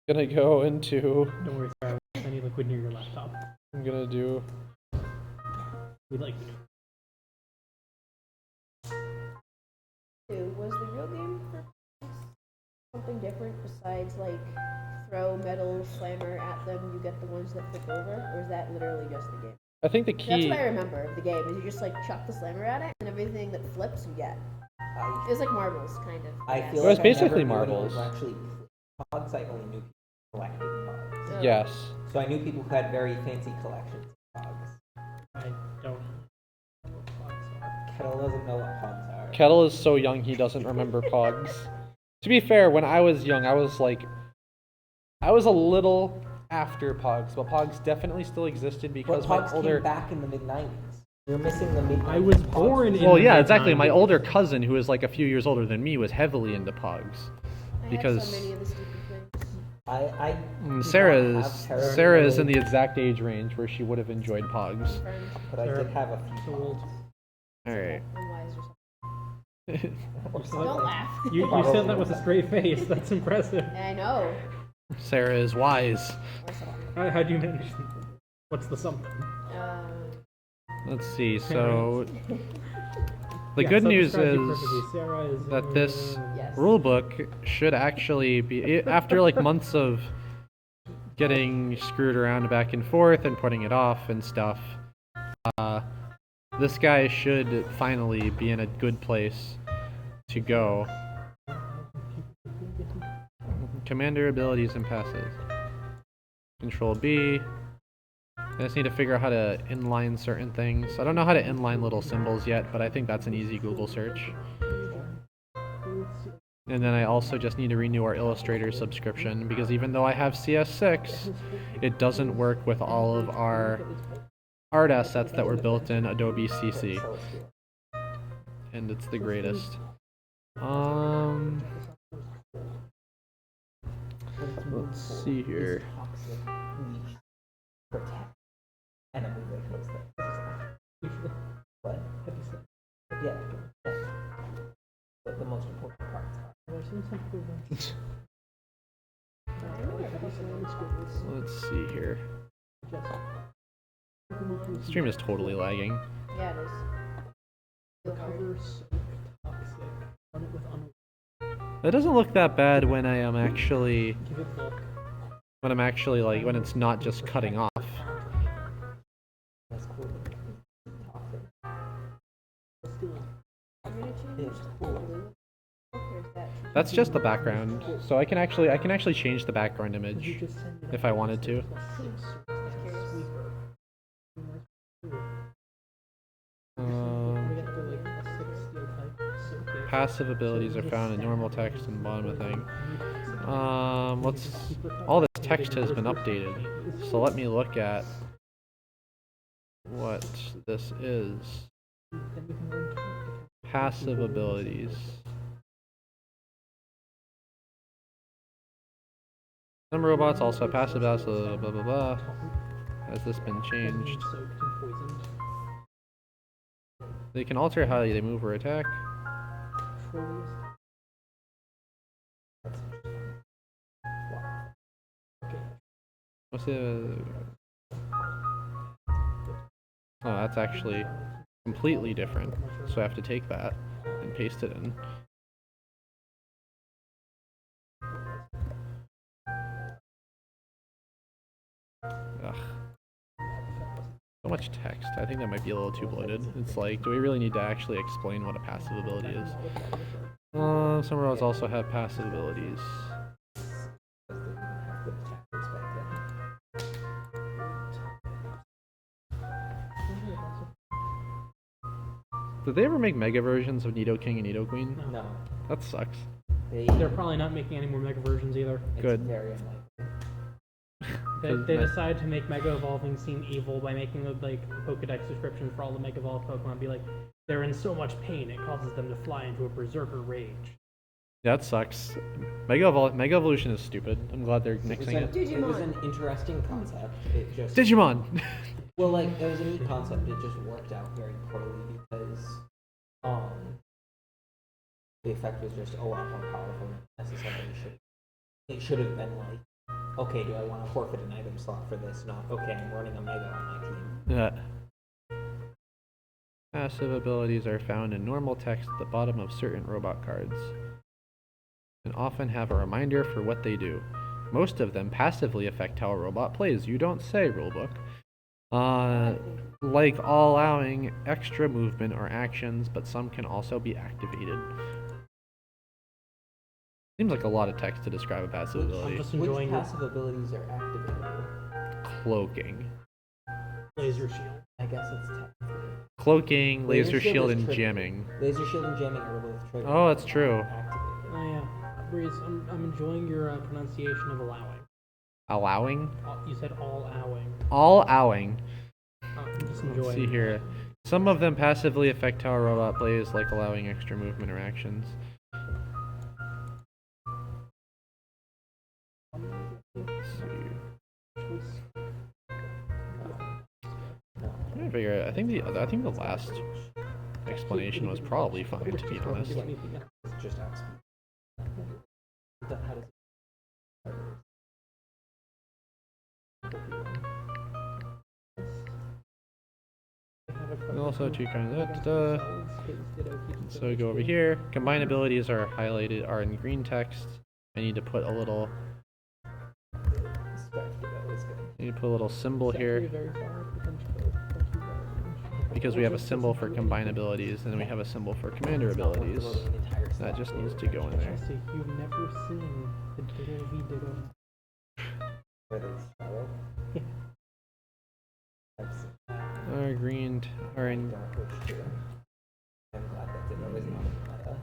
Gonna go into. Don't worry, Sarah. Any liquid near your laptop. I'm gonna do. We like Dude, was the real game for something different besides like throw metal slammer at them, you get the ones that flip over, or is that literally just the game? I think the That's key. what I remember of the game. Is you just like chuck the slammer at it, and everything that flips you get. I, It was like marbles, kind of. I guess. feel It was like basically I never knew anyone marbles. who actually played Pogs. I only knew people who collected Pogs. Oh. Yes. So I knew people who had very fancy collections of Pogs. I don't know what Pogs are. Kettle doesn't know what Pogs are. Kettle is so young he doesn't remember Pogs. To be fair, when I was young, I was a little after Pogs, but Pogs definitely still existed But because Pogs my older. came back in the mid-90s. You're missing the mid-90s. I was Pogs. born in Well, the yeah, exactly. My mid-90s. older cousin, who is like a few years older than me, was heavily into Pogs. I because- had so many of the stupid things. I Mm, do not Sarah have is terrible Sarah is in the knowledge, exact age range where she would have enjoyed Pogs. Friends, but I Sarah, did have a few. so old. All right. I'm wise or something. Or So something. Don't laugh. You said that with a straight face. That's impressive. I know. Sarah is wise. Or something. How do you manage? What's the something? Let's see. So the Yeah, good news self-described you is perfectly. Sarah is that this Yes. rulebook should actually be after like months of getting screwed around back and forth and putting it off and stuff. This guy should finally be in a good place to go. Commander abilities and passes. Control B. I just need to figure out how to inline certain things. I don't know how to inline little symbols yet, but I think that's an easy Google search. And then I also just need to renew our Illustrator subscription because even though I have CS6, it doesn't work with all of our art assets that were built in Adobe CC. So it's good. And it's the greatest. Let's see here. Toxic leash protect enemy vehicles. What? Yeah. But the most important parts are. Let's see here. Stream is totally lagging. Yeah, it is. The Feel hard. cover's toxic. Run it with It doesn't look that bad when I am actually give it bulk. like when it's not just cutting off. That's cool. Toxic. Let's do it. I'm gonna change It's it to cool. blue. There's that. That's just the background. So I can actually change the background image if I wanted to. passive abilities are found in normal text and bottom of the thing. All this text has been updated, so let me look at what this is. Passive abilities. Some robots also have passive, blah blah blah. Has this been changed? They can alter how they move or attack. What's the? Oh, that's actually completely different. So I have to take that and paste it in. Ugh. So much text. I think that might be a little too bloated. It's like, do we really need to actually explain what a passive ability is? Some robots also have passive abilities. Did they ever make mega versions of Nido King and Nido Queen? No. That sucks. They're probably not making any more mega versions either. Good. It's very unlikely. They decided to make Mega Evolving seem evil by making like Pokedex descriptions for all the Mega Evolved Pokemon be like, they're in so much pain it causes them to fly into a berserker rage. That sucks. Mega Evolution is stupid. I'm glad they're nixing it. It was an interesting concept. It just Digimon! well, like it was a neat concept. It just worked out very poorly because the effect was just a lot more powerful than necessarily should. It should have been like, okay, do I want to forfeit an item slot for this? Not okay, I'm running a Mega on my team. Yeah. Passive abilities are found in normal text at the bottom of certain robot cards, and often have a reminder for what they do. Most of them passively affect how a robot plays. You don't say, Rulebook. Like allowing extra movement or actions, but some can also be activated. Seems like a lot of text to describe a passive ability. I'm just enjoying Which passive abilities are activated? Cloaking. Laser Shield. I guess it's technically. Cloaking, laser shield, is and triggered. jamming. Laser shield and jamming are both triggered. Oh, that's true. Activated. Oh yeah, Breeze, I'm enjoying your pronunciation of allowing. Allowing? You said all owing. All owing. I'm just Let's enjoying. see here. Some of them passively affect how a robot plays, like allowing extra movement or actions. Let's see. I figure. I think the last explanation was probably fine, to be honest. It's just outspeed. How does And also two kinds of So go over here. Combine abilities are highlighted, are in green text. I need to put a little. I need to put a little symbol here because we have a symbol for combine abilities, and then we have a symbol for commander abilities. That just needs to go in there. Jesse, you've never seen the Ditto v Ditto. Where they spiral? Yeah. I've seen that. Our green are in. Dark Witch too. I'm glad that Ditto is not in meta.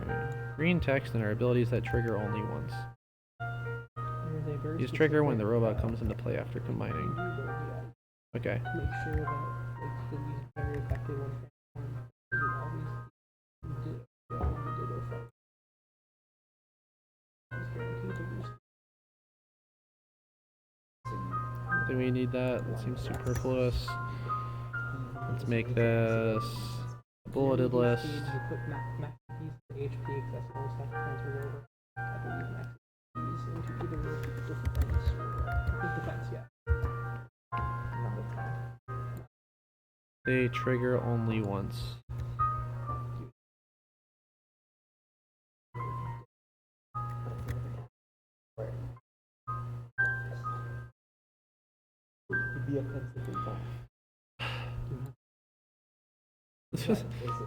Right. Green text and our abilities that trigger only once. These trigger when the robot comes into play after combining. Okay. Make sure that like these very effective ones Do we need that? That seems superfluous. Let's make this a bulleted list. You put max keys for HP accessible stuff transferred over. I believe max keys into either defense or I think defense, yeah. Not a ton. They trigger only once. Be offensively buff.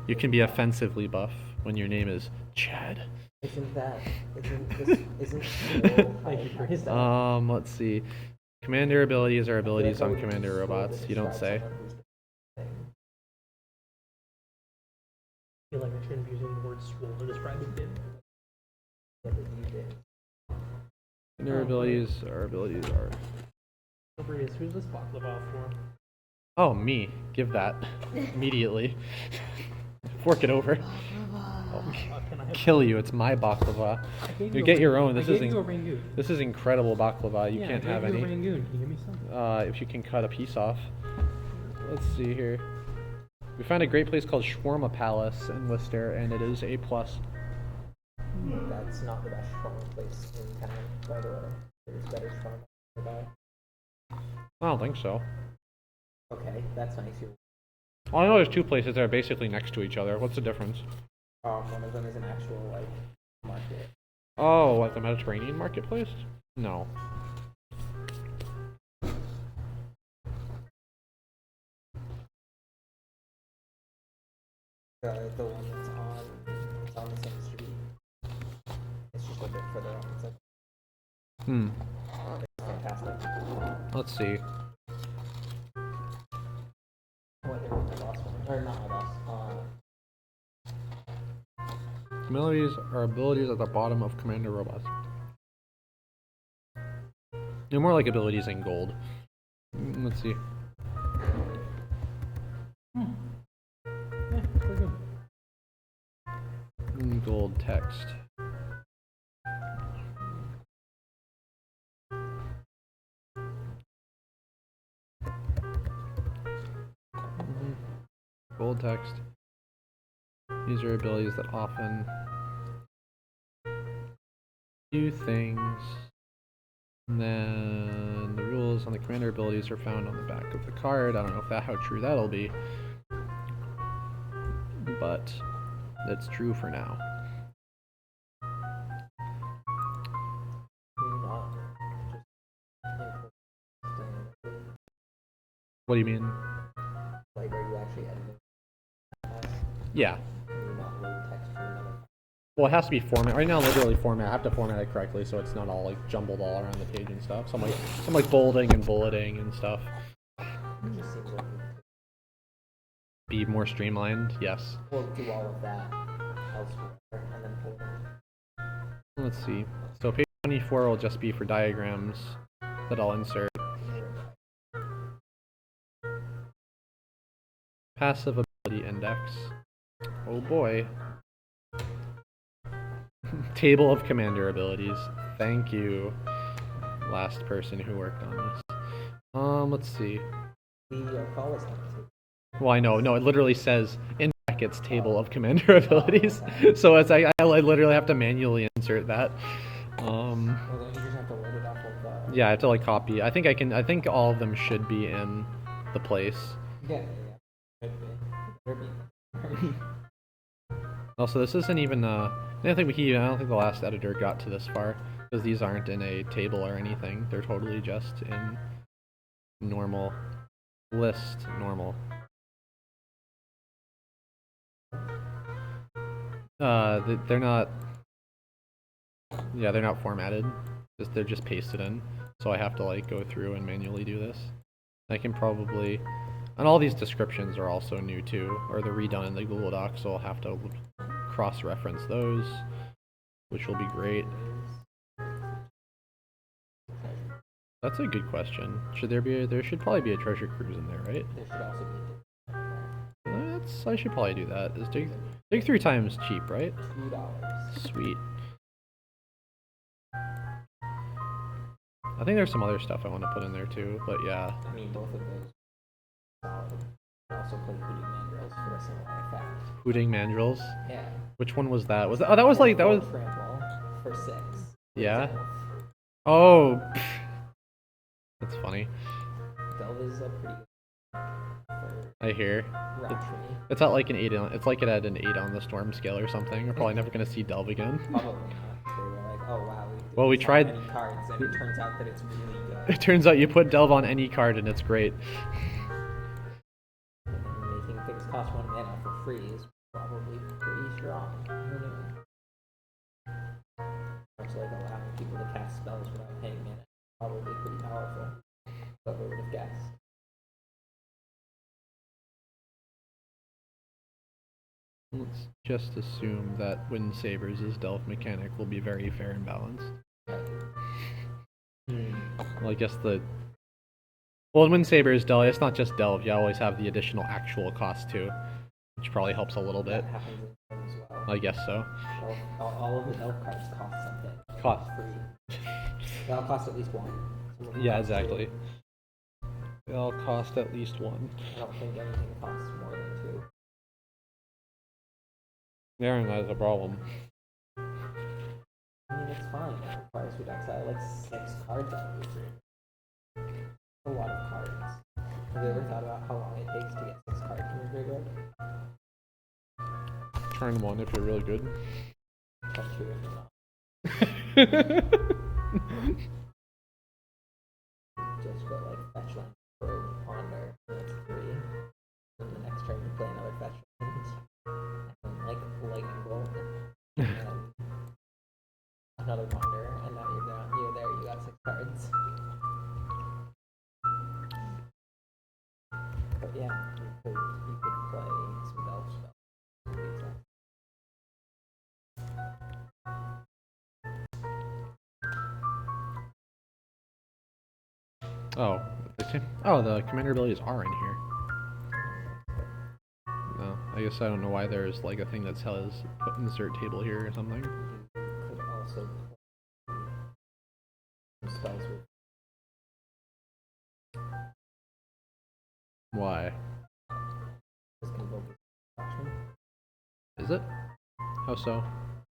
You can be offensively buff when your name is Chad. Isn't this isn't Thank you for his Let's see. Commander abilities are abilities on commander robots. You don't say. feel like I shouldn't be using the word swole to describe it. Did. What did you do? And their abilities, our abilities are. Breeze, who's this baklava for? Oh, me. Give that immediately. Fork it over. Can I have Kill you. It's my baklava. I gave You a get your Rangoon. own. This I is gave you a Rangoon. this is incredible baklava. You Yeah, can't I have gave you any. a Rangoon. Can you give me some? If you can cut a piece off. Let's see here. We found a great place called Shawarma Palace in Worcester, and it is A+. That's not the best shawarma place in town, by the way. There's better shawarma nearby. I don't think so. Okay, that's nice. Well, I know there's two places that are basically next to each other. What's the difference? One of them is an actual, like, market. Oh, like the Mediterranean marketplace? No. The one it's on the same street. It's just a bit further up. It's like, it's fantastic. Let's see. What, there was my boss one? Or not my boss. Abilities are abilities at the bottom of Commander Robots. They're more like abilities in gold. Let's see. Yeah, pretty good. Gold text. Gold text. These are abilities that often do things. And then the rules on the commander abilities are found on the back of the card. I don't know if how true that'll be, but that's true for now. What do you mean? Like, are you actually editing? Yeah. Can you not load text from another? Well, it has to be format. Right now, literally format. I have to format it correctly so it's not all like jumbled all around the page and stuff. So I'm like bolding and bulleting and stuff. It just seems like you Be more streamlined. Yes. could do all of that elsewhere and then pull it in. Let's see. So page 24 will just be for diagrams that I'll insert. Passive ability index. Oh boy. Table of commander abilities. Thank you, last person who worked on this. Let's see. The call is not Well, I know. No, it literally says in brackets table of commander abilities. So it's I literally have to manually insert that. Well, then you just have to load it off of. Yeah, I have to like copy. I think all of them should be in the place. Yeah. Could be. Better be. Also, this isn't even I don't think the last editor got to this far because these aren't in a table or anything. They're totally just in normal list normal. They're not. Yeah, they're not formatted. They're just pasted in. So I have to like go through and manually do this. I can probably, and all these descriptions are also new too, or they're redone in the Google Docs. So I'll have to cross-reference those, which will be great. That's a good question. There should probably be a treasure cruise in there, right? There should also be. I should probably do that. Is dig 3 times cheap, right? $2. Sweet. I think there's some other stuff I want to put in there too, but yeah. I mean, both of those solid. Also play Hooting Mandrills for a similar effect. Hooting Mandrills? Yeah. Which one was that? Oh, that was like, that was... Trample for 6. Yeah? Oh! That's funny. Delve is a pretty for I hear. Rashmi. It's at like an 8 on, it's like it had an 8 on the storm scale or something. We're probably never gonna see Delve again. Probably not. They were like, oh wow, Well, we saw tried- many cards, and it turns out that it's really good. It turns out you put Delve on any card and it's great. And then making things cost 1 mana for free is probably pretty strong. Who knew? Also, like allowing people to cast spells without paying mana, probably pretty powerful. Whoever would have guessed. Let's just assume that Wind Sabers' Delve mechanic will be very fair and balanced. Well, I guess well, in Wind Sabers Delve, it's not just Delve, you always have the additional actual cost too, which probably helps a little bit. That happens in Delve as well. I guess so. All of the Delve cards cost something. Cost. Free. They all cost at least one. Some of them Yeah, cost exactly. two. They all cost at least one. I don't think anything costs more than two. Yeah, and that's a problem. I mean, it's fine. It requires food exile like 6 cards out of your grid. A lot of cards. Have you ever thought about how long it takes to get 6 cards from your graveyard? Turn 1 if you're really good. Turn 2 if you're not. Just go like fetch land, probe, ponder, and that's 3. And the next turn you play another fetch land. And like lightning bolt. And another ponder, and now you're down. You're there. You got 6 cards. But yeah, you could play some Delve spells. Oh, the commander abilities are in here. No, I guess I don't know why there's like a thing that says insert table here or something. You could also play some spells with Why? this convoke attachment Is it? How so?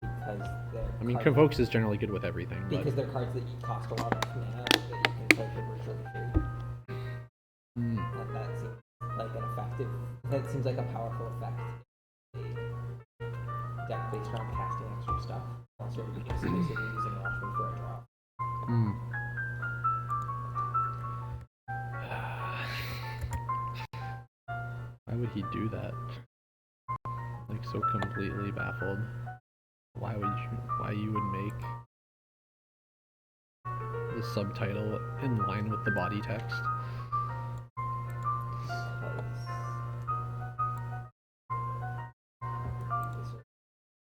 because they're I mean, cards, Convokes is generally good with everything, but because they're cards that you cost a lot of mana that you can play for virtually free. Hmm. And that seems like an effective. That seems like a powerful effect. A deck based around casting extra stuff. Also, be exclusively using Watchmen for a draw. Hmm. Why would he do that? Like so completely baffled. Why you would make the subtitle in line with the body text?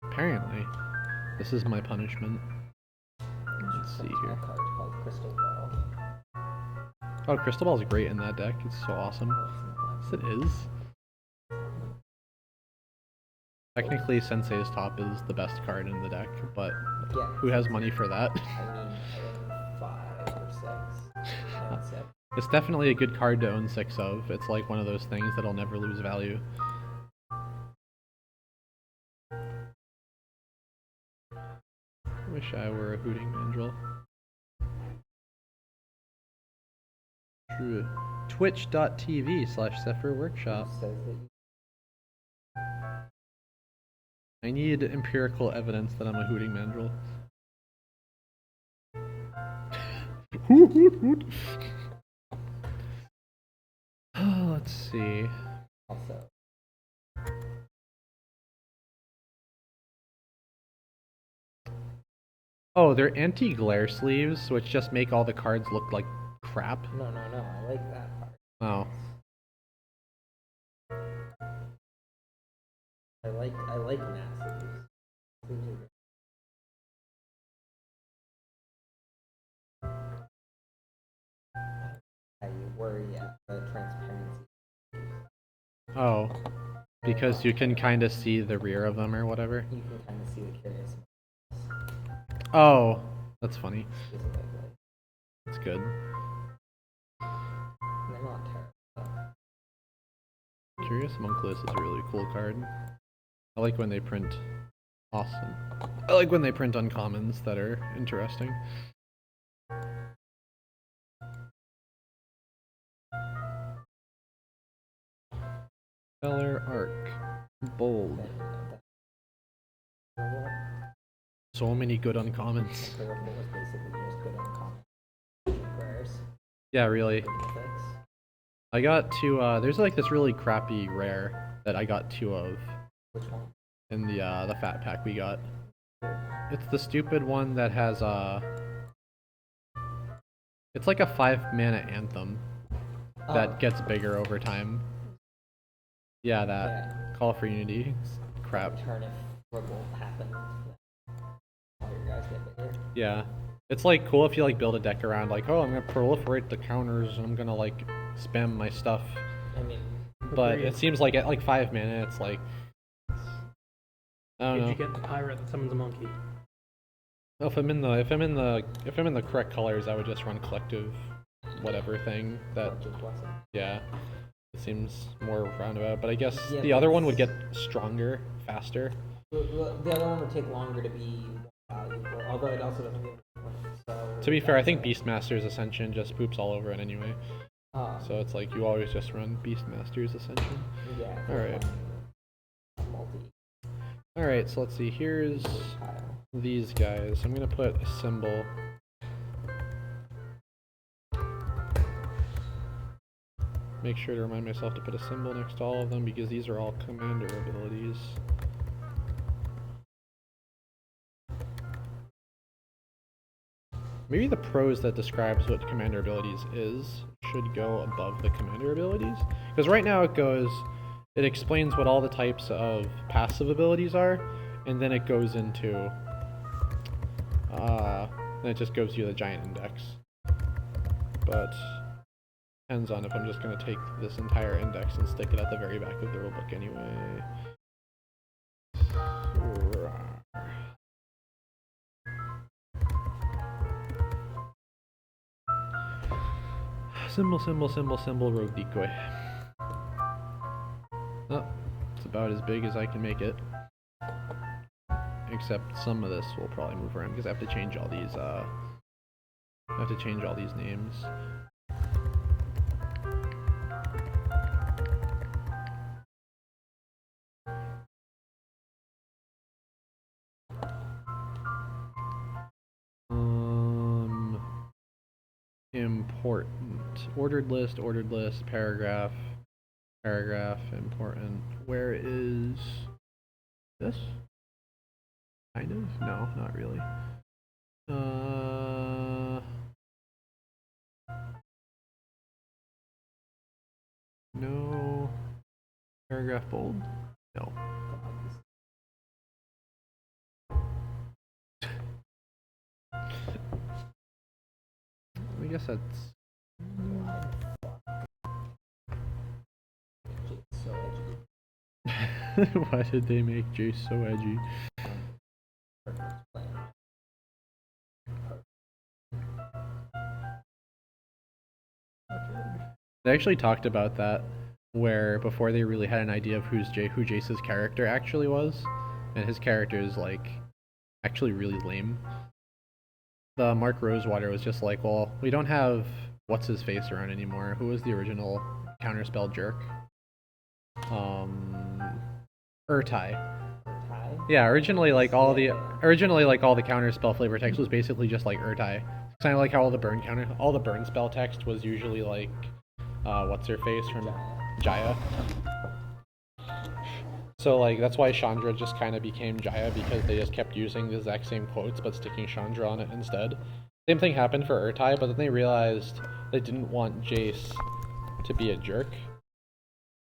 Apparently, this is my punishment. Let's see here. A card called Crystal Ball. Oh, Crystal Ball's great in that deck. It's so awesome. Yes, it is. Technically, Sensei's Top is the best card in the deck, but Yeah. who has money for that? I mean, I own 5 or 6. I own 6. It's definitely a good card to own 6 of. It's like one of those things that'll never lose value. Wish I were a hooting mandrill. True. Twitch.tv/Sephyr Who says that you I need empirical evidence that I'm a hooting mandrill. Hoot, hoot, hoot. Let's see. also. Oh, they're anti-glare sleeves, which just make all the cards look like crap. No, I like that part. Oh. I like massive. Sleeves are great. I worry at the transparency. Oh. Because you can kind of see the rear of them or whatever. You can kind of see the curious Oh. That's funny. specifically. That's good. They're not terrible. Curious Monkless is a really cool card. I like when they print awesome. I like when they print uncommons that are interesting. Stellar Arc. Bold. So many good uncommons. The Ripple was basically just good uncommon. Rares. Yeah, really. Mythics. I got two, there's like this really crappy rare that I got 2 of Which one? in the fat pack we got. It's the stupid one that has, it's like a 5-mana anthem that gets bigger over time. Yeah, that. Yeah. Call for Unity. It's crap. Return if revolt happens. All your guys get bigger. Yeah. It's like cool if you like build a deck around like, oh, I'm gonna proliferate the counters and I'm gonna like spam my stuff. I mean, But Agreed. it seems like at like 5 mana, it's like I don't Did know. you get the pirate that summons a monkey? Well, if I'm in the correct colors, I would just run collective whatever thing that Collective Blessing. yeah. It seems more roundabout, but I guess Yeah, the but other one would get it's- stronger, faster. The other one would take longer to be more valuable, although it also doesn't get so. To be fair, I think that's Beastmaster's Ascension just poops all over it anyway. So it's like you always just run Beastmaster's Ascension. yeah. Alright. Multi Alright, so let's see. Here's tile. these guys. I'm gonna put a symbol. Make sure to remind myself to put a symbol next to all of them because these are all commander abilities. Maybe the prose that describes what commander abilities is should go above the commander abilities. Because right now it explains what all the types of passive abilities are, and then it goes into, then it just gives you the giant index. But depends on if I'm just going to take this entire index and stick it at the very back of the rulebook anyway. Symbol, rogue decoy. Oh, it's about as big as I can make it. Except some of this will probably move around because I have to change all these, names. Important. Ordered list, paragraph, important. Where is this? Kind of? No, not really. No. Paragraph bold? No. I guess that's... So edgy. Why did they make Jace so edgy? They actually talked about that, where before they really had an idea of who Jace's character actually was, and his character is like actually really lame. The Mark Rosewater was just like, well, we don't have what's his face around anymore. Who was the original counterspell jerk? Urtai. Yeah, originally like all the counterspell flavor text was basically just like Urtai. It's kind of like how all the burn spell text was usually like what's her face from Jaya. So like that's why Chandra just kind of became Jaya, because they just kept using the exact same quotes but sticking Chandra on it instead. Same thing happened for Urtai, but then they realized they didn't want Jace to be a jerk.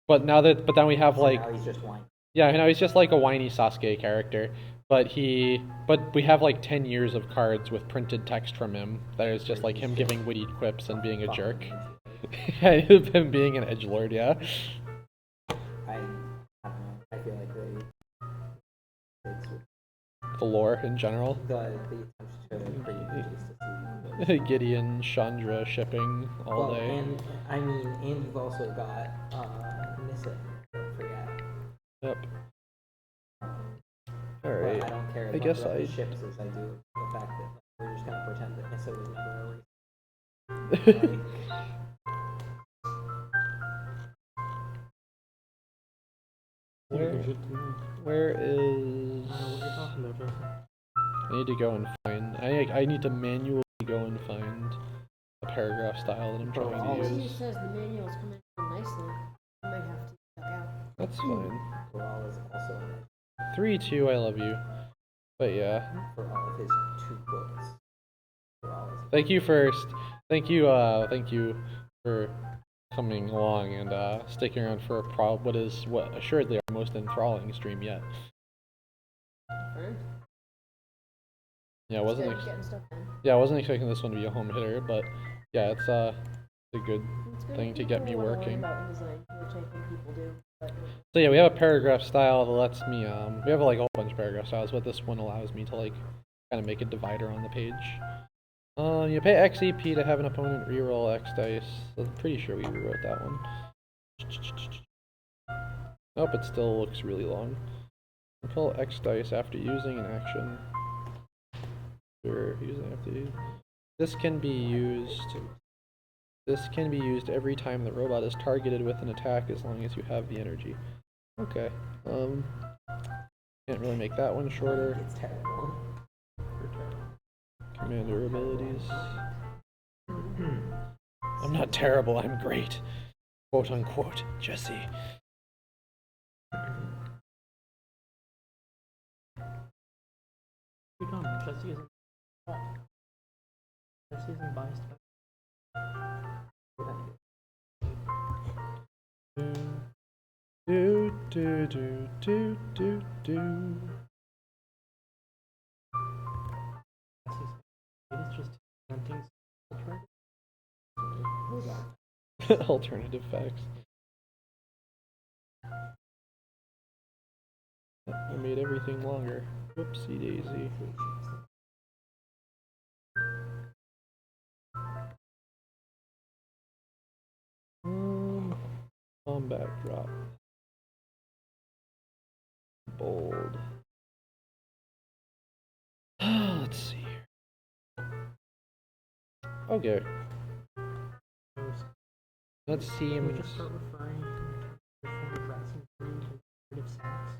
But then we have like now he's just whiny. yeah, he's just like a whiny Sasuke character. But we have like 10 years of cards with printed text from him that is just like him giving witty quips and being a jerk. Yeah, him being an edgelord, yeah. I don't know. I feel like The lore in general. the attempt to create justice. Gideon, Chandra shipping all day. And I mean, and you've also got Nissa. Don't forget. Yep. But Alright. I don't care as I much guess about I- the ships as I do the fact that we're just gonna pretend that Nissa was never a race. Where is... I don't know what you're talking about, Justin. I need to go and find... I need to manually go and find a paragraph style that I'm trying to It use. says the manual's coming in nicely. I might have to check out. That's fine. Corral is also 3-2, I love you. But yeah. for all of his 2 books. Corral is Thank you thank you for coming along and sticking around for what assuredly our most enthralling stream yet. Confirmed. Yeah, I It's wasn't. good, getting stuff done. Yeah, I wasn't expecting this one to be a home hitter, but yeah, it's a good It's good thing if to get me people wanna learn working. about InDesign, which I think people do. But So yeah, we have a paragraph style that lets me, we have like a whole bunch of paragraph styles, but this one allows me to like kind of make a divider on the page. You pay XEP to have an opponent reroll X dice. I'm pretty sure we rewrote that one. Nope, it still looks really long. Control X dice after using an action. Sure, using after use. This can be used. This can be used every time the robot is targeted with an attack as long as you have the energy. Okay. Can't really make that one shorter. It's terrible. Commander abilities. I'm not terrible, I'm great. Quote unquote, Jesse. You're dumb. Jesse isn't. Jesse isn't biased. Do do do do do do. It's just hunting. Alternative facts. I made everything longer. Whoopsie daisy. Combat drop. Bold. Let's see here. Okay. That We seems. just start referring to the form of racing breed and narrative sense.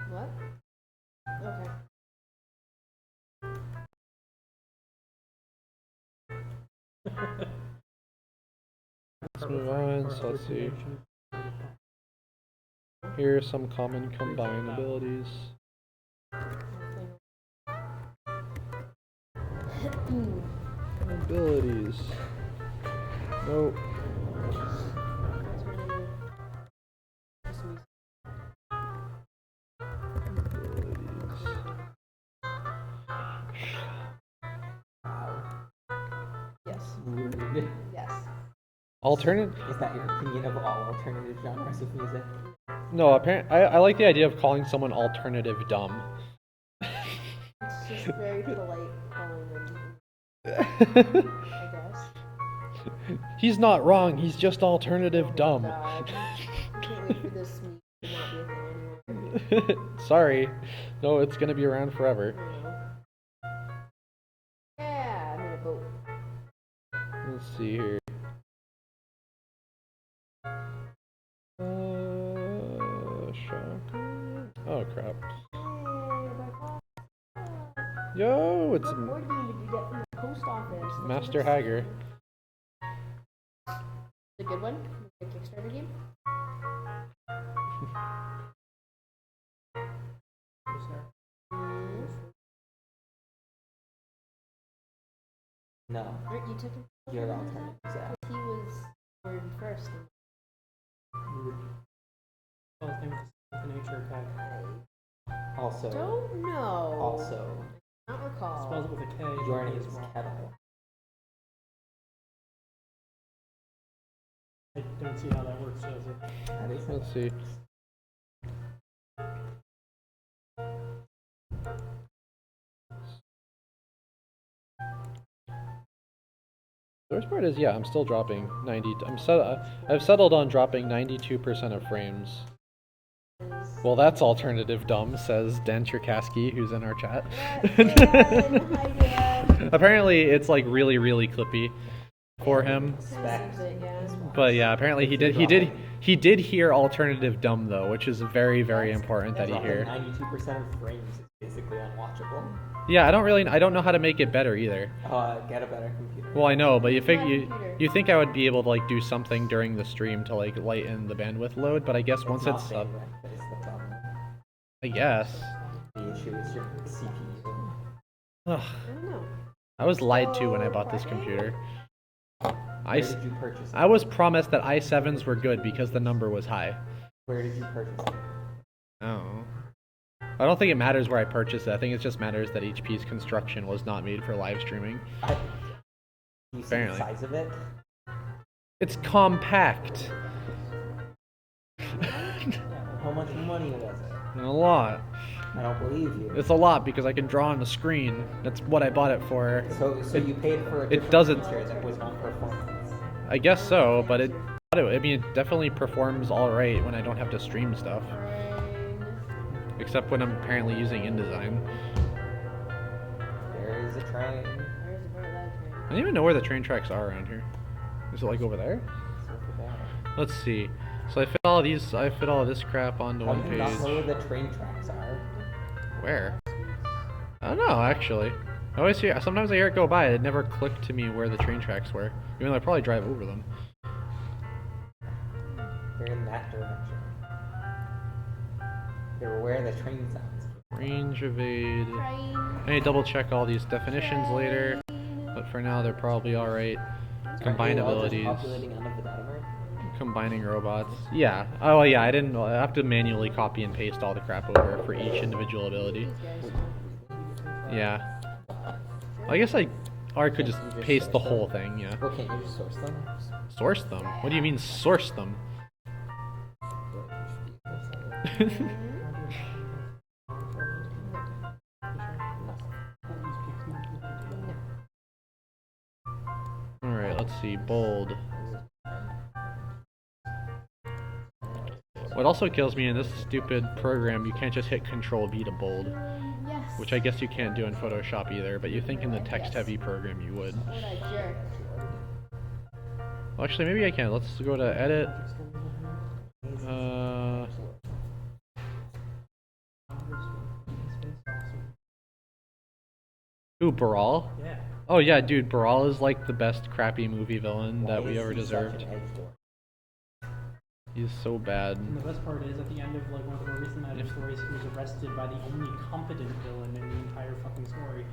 what? Okay. Let's move on. So let's see. Here are some common combined abilities. Abilities. Nope. Abilities. Yes. Rude. Yes. Alternative. Is that your opinion of all alternative genres of music? No, apparently, I like the idea of calling someone alternative dumb. It's just very polite calling them, I guess. He's not wrong, he's just alternative Oh my dumb. God. I can't wait for this meme to not be a thing anymore. Sorry. No, it's gonna be around forever. I don't know. Yeah, I'm in a boat. Let's see here. Shocker. Oh crap. Hey, my God. Yo, it's What board game did you get from the post office? Master Hager. It's a good one? The Kickstarter game? Mm. No. Aren't you taking Your alternative, yeah. He was word first. Well, I think it's the nature attack. I Also, don't know. also, I don't recall. Spells it with a K. your name as is well. Kettle. I don't see how that works, does it? That is Let's see. The worst part is, yeah, I'm still dropping 90. I've settled on dropping 92% of frames. Well, that's alternative dumb, says Dan Cherkasky, who's in our chat. Hi, Dan. Apparently, it's like really, really clippy for him. Spec. But yeah, apparently he did hear alternative dumb though, which is very, very important that he hear. 92% of frames is basically unwatchable. Yeah, I don't know how to make it better either. Get a better computer. Well, I know, but you think I would be able to like do something during the stream to like lighten the bandwidth load, but I guess once not it's up, bandwidth that is the problem. I guess. The issue is your CPU. Ugh. I don't know. I was lied to when I bought this computer. Where did you purchase it? I was promised that i7s were good because the number was high. Where did you purchase it? Oh. I don't think it matters where I purchased it. I think it just matters that HP's construction was not made for live streaming. You see the Apparently. size of it? It's compact. How much money was it? A lot. I don't believe you. It's a lot because I can draw on the screen. That's what I bought it for. So you paid for a different doesn't- feature that was on performance. I guess so, but it definitely performs alright when I don't have to stream stuff. Except when I'm apparently using InDesign. There is a train. Where's the part of that train? I don't even know where the train tracks are around here. Is it like over there? So for that. Let's see. So I fit all this crap onto How one do you not page. know where the train tracks are? Where? I don't know, actually. Sometimes I hear it go by, it never clicked to me where the train tracks were. Even though I probably drive over them. They're in that direction. They were where the train sounds. Range evade. Train. I need to double check all these definitions later, but for now they're probably alright. Combine Are they all just abilities. populating out of the dataverse? Combining robots. Yeah. Oh well, yeah, I have to manually copy and paste all the crap over for each individual ability. These guys. Yeah. I guess I could just paste the whole thing, yeah. Well, can't you just source them? Source them? What do you mean source them? Alright, let's see. Bold. What also kills me in this stupid program, you can't just hit Control B to bold. Yes. Which I guess you can't do in Photoshop either, but you think in the text-heavy program you would. What a jerk. Well, actually, maybe I can. Let's go to Edit. Ooh, Baral? Yeah. Oh yeah, dude, Baral is like the best crappy movie villain that we ever deserved. He's so bad. And the best part is, at the end of like one of the more recent Magic stories, he was arrested by the only competent villain in the entire fucking story.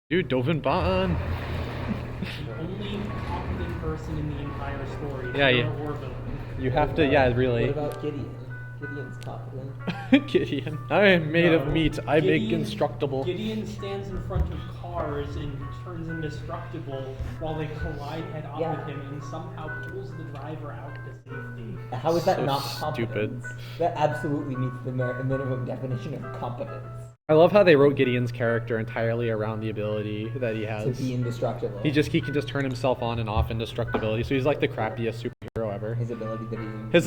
Dude, Dovin Baan! The only competent person in the entire story. Yeah, hero yeah. or villain. You have to, yeah, What really. about Gideon? Gideon's competent. Gideon. I am made of No, meat. I make Gideon- instructible. Gideon stands in front of cars and turns indestructible while they collide head on Yeah. with him and somehow pulls the driver out to safety. How is that So not stupid. competence? That absolutely meets the minimum definition of competence. I love how they wrote Gideon's character entirely around the ability that he To has. be indestructible. He can just turn himself on and off indestructibility, so he's like the crappiest superhero ever. His ability that he His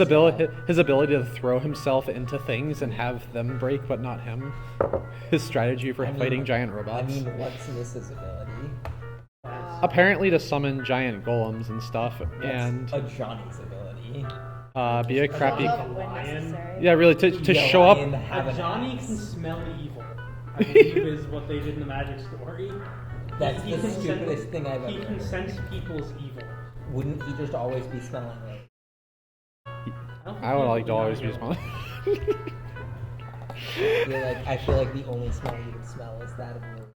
ability to throw himself into things and have them break, but not him. His strategy for fighting giant robots. I mean, what's Nissa's ability? Apparently to summon giant golems and stuff, and a Johnny's ability. be a crappy. Love when necessary. Yeah, really to Yeah, show up. lion have an Johnny axe. can smell evil. I believe is what they did in the Magic story. That's He the can stupidest thing I've He ever can heard. sense people's evil. Wouldn't he just always be smelling like? I would like to always be smelling. I feel like the only smell you would smell is that of Lily.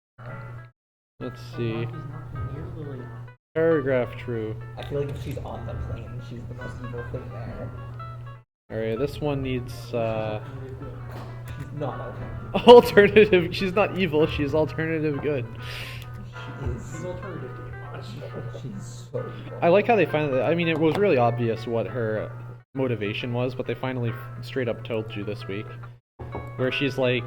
Let's see. He's not near Lily. Paragraph true. I feel like if she's on the plane, she's the most evil thing there. Alright, this one needs She's not alternative. alternative. She's not evil. She's alternative good. He's She alternative to watch. is. She's so evil. I like how they finally. I mean, it was really obvious what her motivation was, but they finally straight up told you this week, where she's like,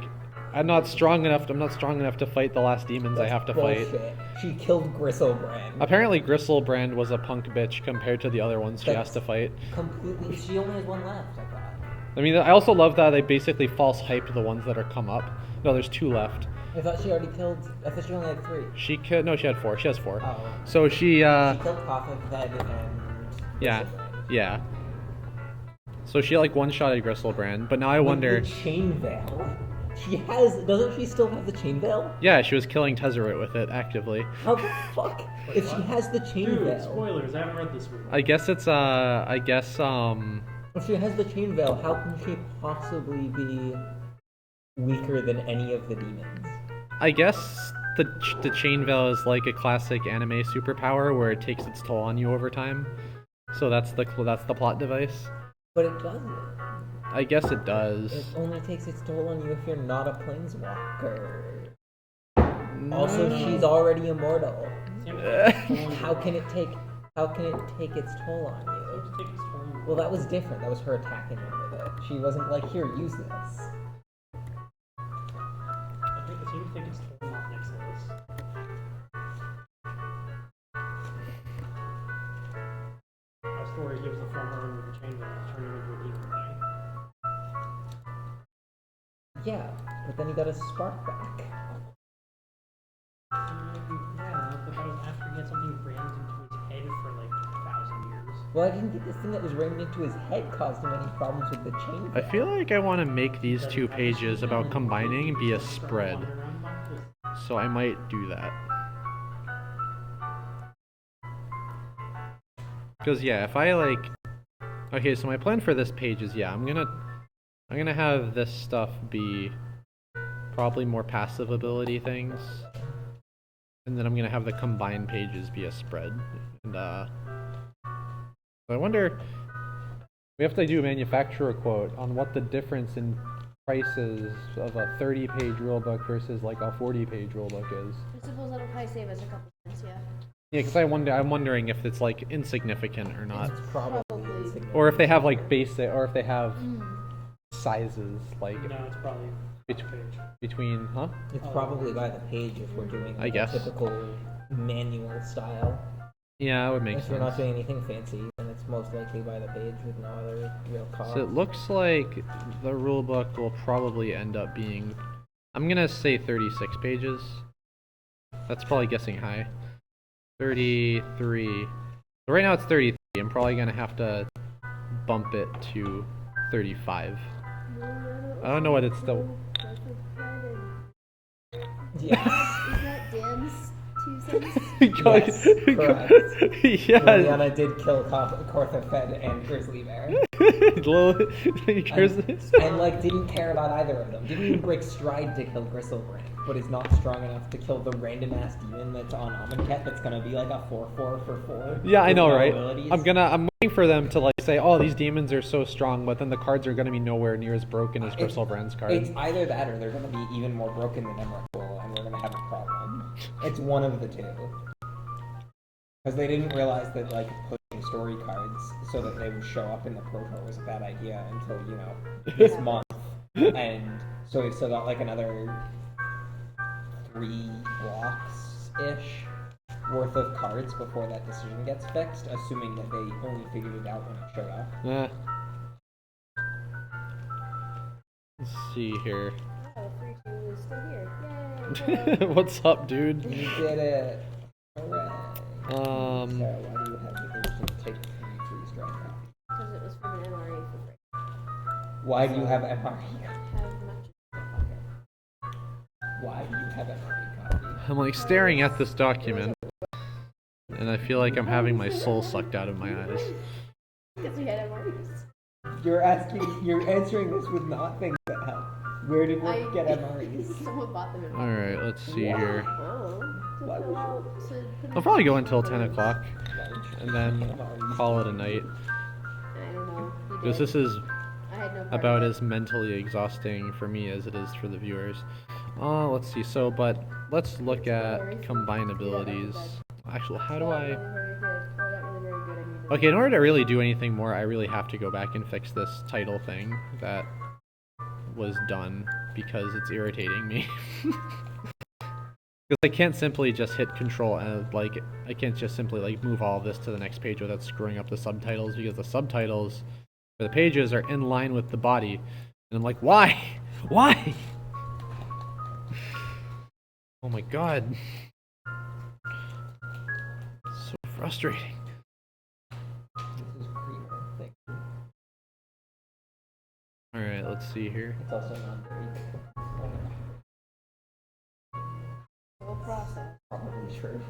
I'm not strong enough to fight the last demons I have to fight." Bullshit. She killed Gristlebrand. Apparently, Gristlebrand was a punk bitch compared to the other ones she has That's- to fight. Completely. She only has one left, I thought. I mean, I also love that they basically false hyped the ones that are come up. No, there's 2 left. I thought she already killed. I thought she only had 3. She had 4. She has 4. Oh. So she She killed Coffin's head and. yeah, Gristlebrand. yeah. So she like one-shotted Gristlebrand, but now I With wonder. the chain veil. She has. Doesn't she still have the chain veil? Yeah, she was killing Tezzeret with it actively. How the fuck? If she has the chain Dude, veil. spoilers, I haven't read this one. I guess it's If she has the chain veil, how can she possibly be weaker than any of the demons? I guess the chain veil is like a classic anime superpower where it takes its toll on you over time. So that's the plot device. But it doesn't. I guess it does. It only takes its toll on you if you're not a planeswalker. Also, she's already immortal. How can it take its toll on you? Well, that was different. That was her attacking him with it. She wasn't like, here, use this. I think it seems to take its toll off next to this. Our story gives the front runner with the chain veil, turning into an evil thing. Yeah, but then he got his spark back. Yeah, but that was after he had something rammed into his head for like 1,000 years. Well, I didn't think this thing that was rammed into his head caused him any problems with the chain. I feel like I want to make these 2 pages about combining be a spread. So I might do that. Because yeah, if I like... Okay, so my plan for this page is, yeah, I'm gonna have this stuff be probably more passive ability things. And then I'm gonna have the combined pages be a spread. And I wonder... We have to do a manufacturer quote on what the difference in prices of a 30-page rulebook versus like a 40-page rulebook is. I suppose that'll probably save us a couple cents, yeah. Yeah, because I'm wondering if it's like insignificant or not, It's probably Probably. insignificant. or if they have like basic, or if they have sizes like No, it's probably bet- page. between, huh? It's probably by the page if we're doing I like guess. a typical manual style. Yeah, that would make If you're not sense. doing anything fancy, then it's most likely by the page with no other real cost. So it looks like the rulebook will probably end up being, I'm gonna say 36 pages. That's probably guessing high. 33. So right now it's 33. I'm probably gonna have to bump it to 35. I don't know what it's still. Yeah. Is that Dan's 2 cents? Yes, correct. Yeah. Liliana did kill Korthafed and Grizzly Bear. And like didn't care about either of them. Didn't even break stride to kill Gristlebrand, but is not strong enough to kill the random ass demon that's on Amonkhet that's gonna be like a 4/4 for 4. Yeah, I with know, no right? abilities. I'm waiting for them to like say, oh, these demons are so strong, but then the cards are gonna be nowhere near as broken as Gristlebrand's card. It's either that or they're going to be even more broken than Emrakul, and we're going to have a problem. It's one of the two. Because they didn't realize that, like, pushing story cards so that they would show up in the Pro Tour was a bad idea until, you know, this month. And so we still got, like, another 3 blocks-ish worth of cards before that decision gets fixed, assuming that they only figured it out when it showed up. Yeah. Let's see here. Oh, 3-2 is still here. Yay! What's up, dude? You did it! Hooray! Sarah, why do you have the urge to take 3 freeze drive copies? Because it was from an MRA for free. Why do you have MRE? Have much. Why do you have MRE copies? I'm like staring at this document, and I feel like I'm having my soul sucked out of my eyes. Because we had MREs. You're answering this with not things that help. Where did we get MREs? Someone bought them in Alright, let's see here. Oh. Why would I'll probably go until 10 o'clock, and then call it a night. I don't know. You Because did. this is I had no part about of as mentally exhausting for me as it is for the viewers. Let's see, so, but let's look at combine abilities. Actually, how do I... Okay, in order to really do anything more, I really have to go back and fix this title thing that was done, because it's irritating me. Because I can't simply just hit control and, like, I can't just simply, like, move all of this to the next page without screwing up the subtitles, because the subtitles for the pages are in line with the body. And I'm like, why? Why? Oh my god. So frustrating. This is creamer. Thank you. Alright, let's see here. It's also not very Whole process. probably true.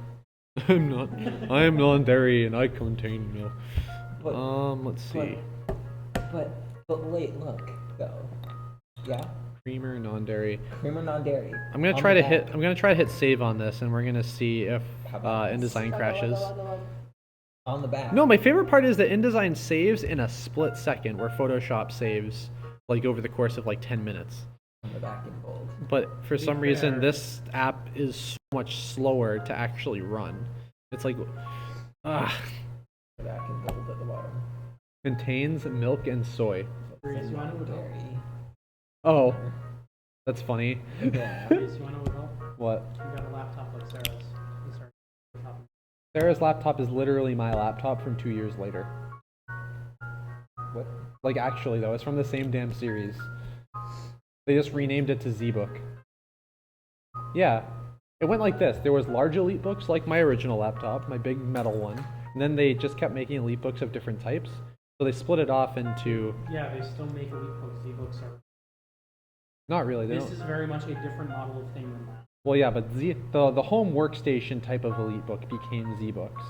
I am non-dairy and I contain milk. But, Let's see. but wait, look though. Yeah. Creamer, non-dairy. Creamer non-dairy. I'm gonna On try the to back. hit. I'm gonna try to hit save on this, and we're gonna see if How about this? InDesign crashes. On the back. No, my favorite part is that InDesign saves in a split second, where Photoshop saves like over the course of like 10 minutes. On the back in bold. But for be some reason, fair- this app is so much slower to actually run. It's like, ah, The back in bold at the bottom. contains milk and soy. Breeze, you want to know what help? Dairy. Oh, that's funny. Yeah. Breeze, you want to know what help? What? You got a laptop like Sarah's. You start laptop. Sarah's laptop is literally my laptop from 2 years later. What? Like, actually, though, it's from the same damn series. They just renamed it to ZBook. Yeah. It went like this. There was large Elite books, like my original laptop, my big metal one. And then they just kept making Elite books of different types. So they split it off into... Yeah, they still make elite books. Z-books are. Not really. They This don't... is very much a different model of thing than that. Well, yeah, but the home workstation type of Elite book became ZBooks.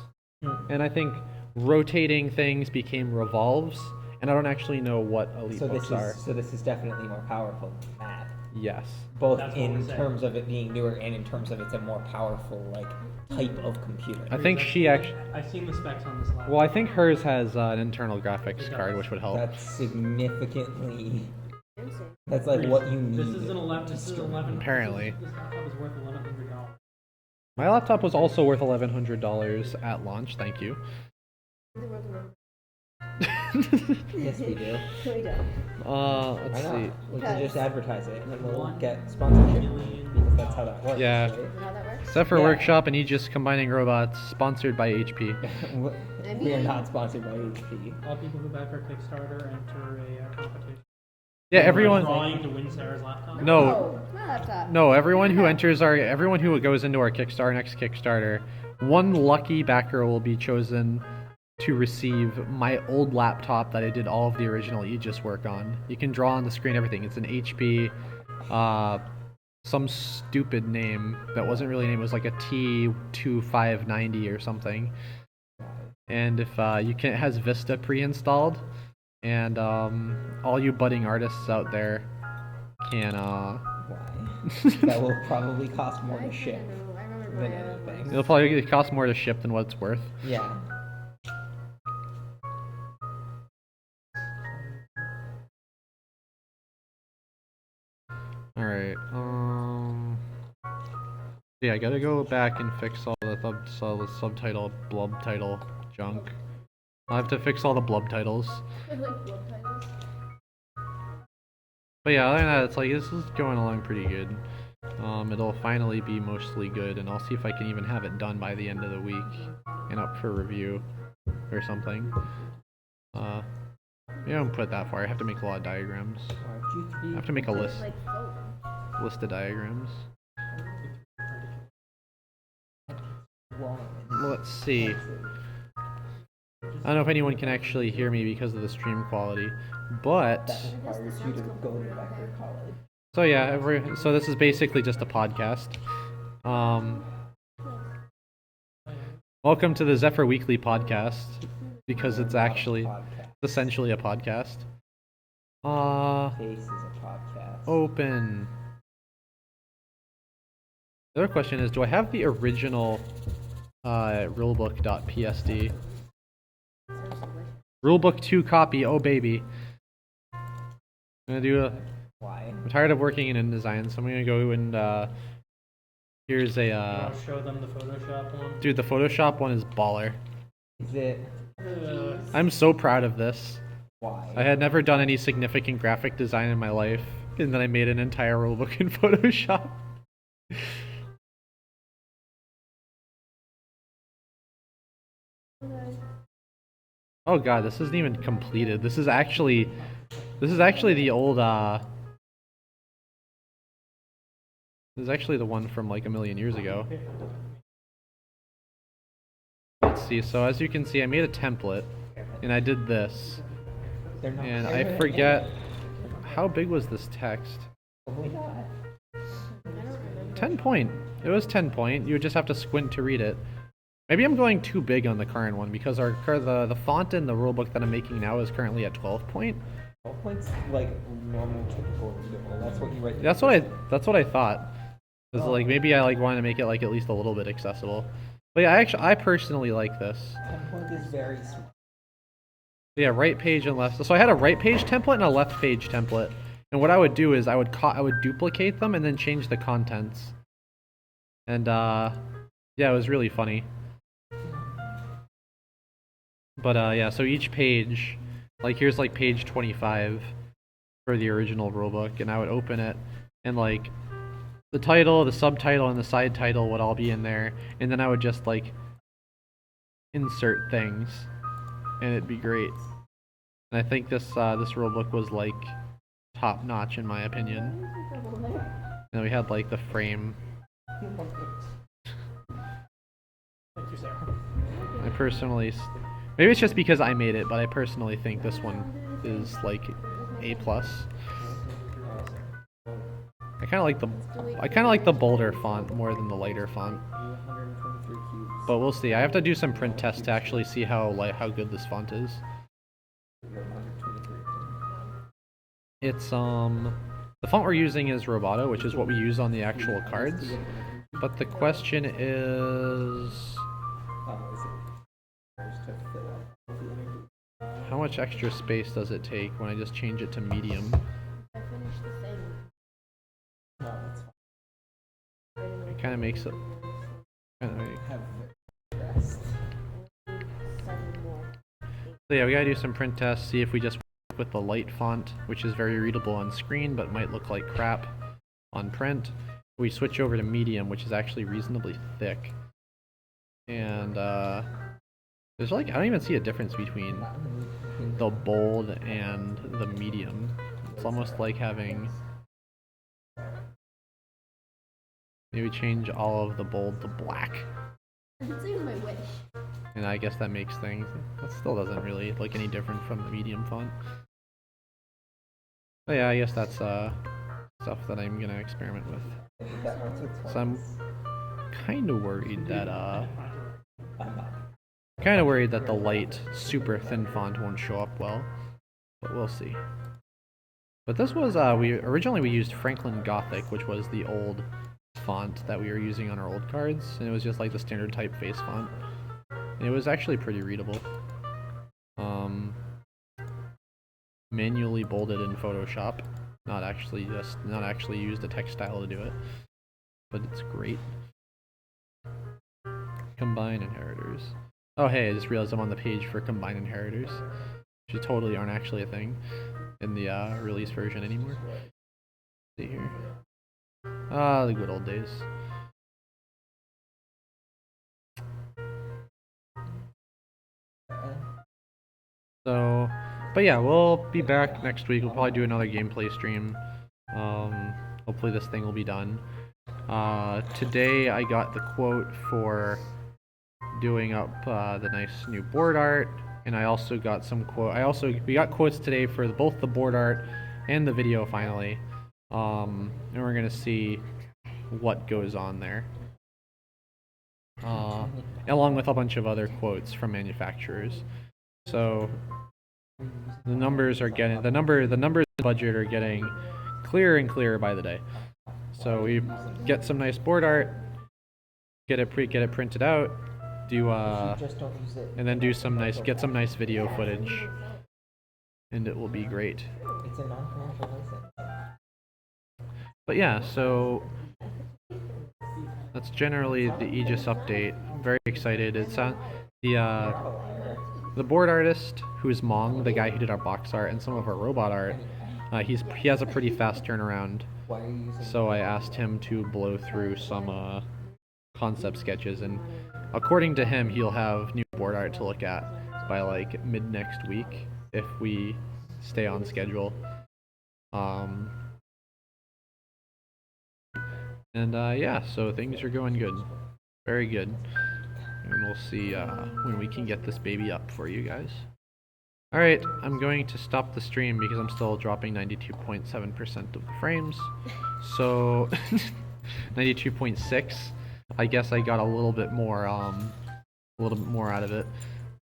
And I think rotating things became Revolves. And I don't actually know what Elite books are. So this is definitely more powerful than that. Yes. Both That's what we're in saying. terms of it being newer and in terms of it's a more powerful like type of computer. I think she actually... I've seen the specs on this laptop. Well, I think hers has an internal graphics It card, does. which would help. That's significantly. Insane. That's like Breeze, what you need. This is an 11. This is stream. 11. Apparently. This laptop is worth $1,100. My laptop was also worth $1,100 at launch, thank you. Yes, we do. We don't. Why Let's not? see. We can just advertise it and then we'll One get sponsorship million. because that's how that works. Yeah. Is that how that works? Zephyr Yeah. Workshop and Aegis Combining Robots, sponsored by HP. Right? We are not sponsored by HP. All people who back our Kickstarter enter a competition. Yeah, everyone. Drawing to win Sarah's laptop. No. Oh, my laptop. No, everyone who everyone who goes into our next Kickstarter, one lucky backer will be chosen to receive my old laptop that I did all of the original Aegis work on. You can draw on the screen everything. It's an HP, some stupid name that wasn't really a name. It was like a T2590 or something. And if it has Vista pre-installed, and all you budding artists out there can Why? That will probably cost more to ship I remember than buying it. anything. it'll probably cost more to ship than what it's worth. Yeah. All right. Yeah, I gotta go back and fix all the subtitle, blub title junk. I'll have to fix all the blub titles. I like blood titles. But yeah, other than that, it's like this is going along pretty good. It'll finally be mostly good, and I'll see if I can even have it done by the end of the week and up for review or something. Yeah, don't put it that far. I have to make a lot of diagrams. I have to make a list Like phone. of diagrams. Let's see. I don't know if anyone can actually hear me because of the stream quality, but That requires you to go to Becker College. so yeah, so this is basically just a podcast. Welcome to the Zephyr Weekly podcast because it's actually essentially a podcast. Face is a podcast. Open. The other question is, do I have the original rulebook.psd? Rulebook 2 copy, oh baby. I'm gonna Why? I'm tired of working in InDesign, so I'm gonna go and here's a I'll show them the Photoshop one. dude, the Photoshop one is baller. Is it? I'm so proud of this. Why? I had never done any significant graphic design in my life, and then I made an entire rulebook in Photoshop. Oh god, this isn't even completed. This is actually the old this is actually the one from like a million years ago. Let's see, so as you can see I made a template and I did this. They're not And fair. I forget how big was this text? Probably not. I don't remember. 10 point. It was 10 point. You would just have to squint to read it. Maybe I'm going too big on the current one because the font in the rulebook that I'm making now is currently at 12 point. 12 points like normal typical readable. That's that's what you write. That's what I thought. Was like maybe I like wanted to make it like at least a little bit accessible. But yeah, I personally like this. Template is very small. Yeah, right page and left. So I had a right page template and a left page template. And what I would do is I would duplicate them and then change the contents. And yeah, it was really funny. But yeah, so each page, like here's like page 25 for the original rulebook, and I would open it and like the title, the subtitle, and the side title would all be in there, and then I would just like insert things, and it'd be great. And I think this rulebook was like top notch in my opinion. And we had like the frame. Thank you, Sarah. I personally, maybe it's just because I made it, but I personally think this one is like A+. I kind of like the bolder font more than the lighter font. But we'll see. I have to do some print tests to actually see how good this font is. It's the font we're using is Roboto, which is what we use on the actual cards. But the question is, how much extra space does it take when I just change it to medium? I finished the thing. It kind of makes it. Seven more. So yeah, we gotta do some print tests, see if we just work with the light font, which is very readable on screen but might look like crap on print. We switch over to medium, which is actually reasonably thick. And there's like, I don't even see a difference between the bold and the medium. It's almost like having, maybe change all of the bold to black. It's even my wish. And I guess that makes things, that still doesn't really look any different from the medium font. But yeah, I guess that's stuff that I'm gonna experiment with. So I'm kind of worried that the light, super thin font won't show up well, but we'll see. But this was we originally used Franklin Gothic, which was the old font that we were using on our old cards, and it was just like the standard typeface font. And it was actually pretty readable. Manually bolded in Photoshop, not actually used a text style to do it, but it's great. Combine inheritors. Oh hey, I just realized I'm on the page for combine inheritors, which totally aren't actually a thing in the release version anymore. Let's see here. Ah, the good old days. So, but yeah, we'll be back next week. We'll probably do another gameplay stream. Hopefully this thing will be done. Today I got the quote for doing up the nice new board art, and I also got some we got quotes today for both the board art and the video finally. And we're gonna see what goes on there. Along with a bunch of other quotes from manufacturers. So the numbers are getting the numbers in the budget are getting clearer and clearer by the day. So we get some nice board art, get it printed out, do and then get some nice video footage, and it will be great. It's a non-commercial license. But yeah, so that's generally the Aegis update. I'm very excited. It's the board artist, who's Mong, the guy who did our box art and some of our robot art. He has a pretty fast turnaround, so I asked him to blow through some concept sketches, and according to him, he'll have new board art to look at by like mid next week if we stay on schedule. And yeah, so things are going good, very good, and we'll see when we can get this baby up for you guys. Alright, I'm going to stop the stream because I'm still dropping 92.7% of the frames. So 92.6. I guess I got a little bit more out of it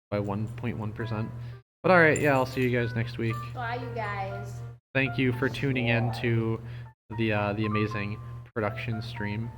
by 1.1%. But alright, yeah, I'll see you guys next week. Bye, you guys. Thank you for tuning in to the amazing production stream.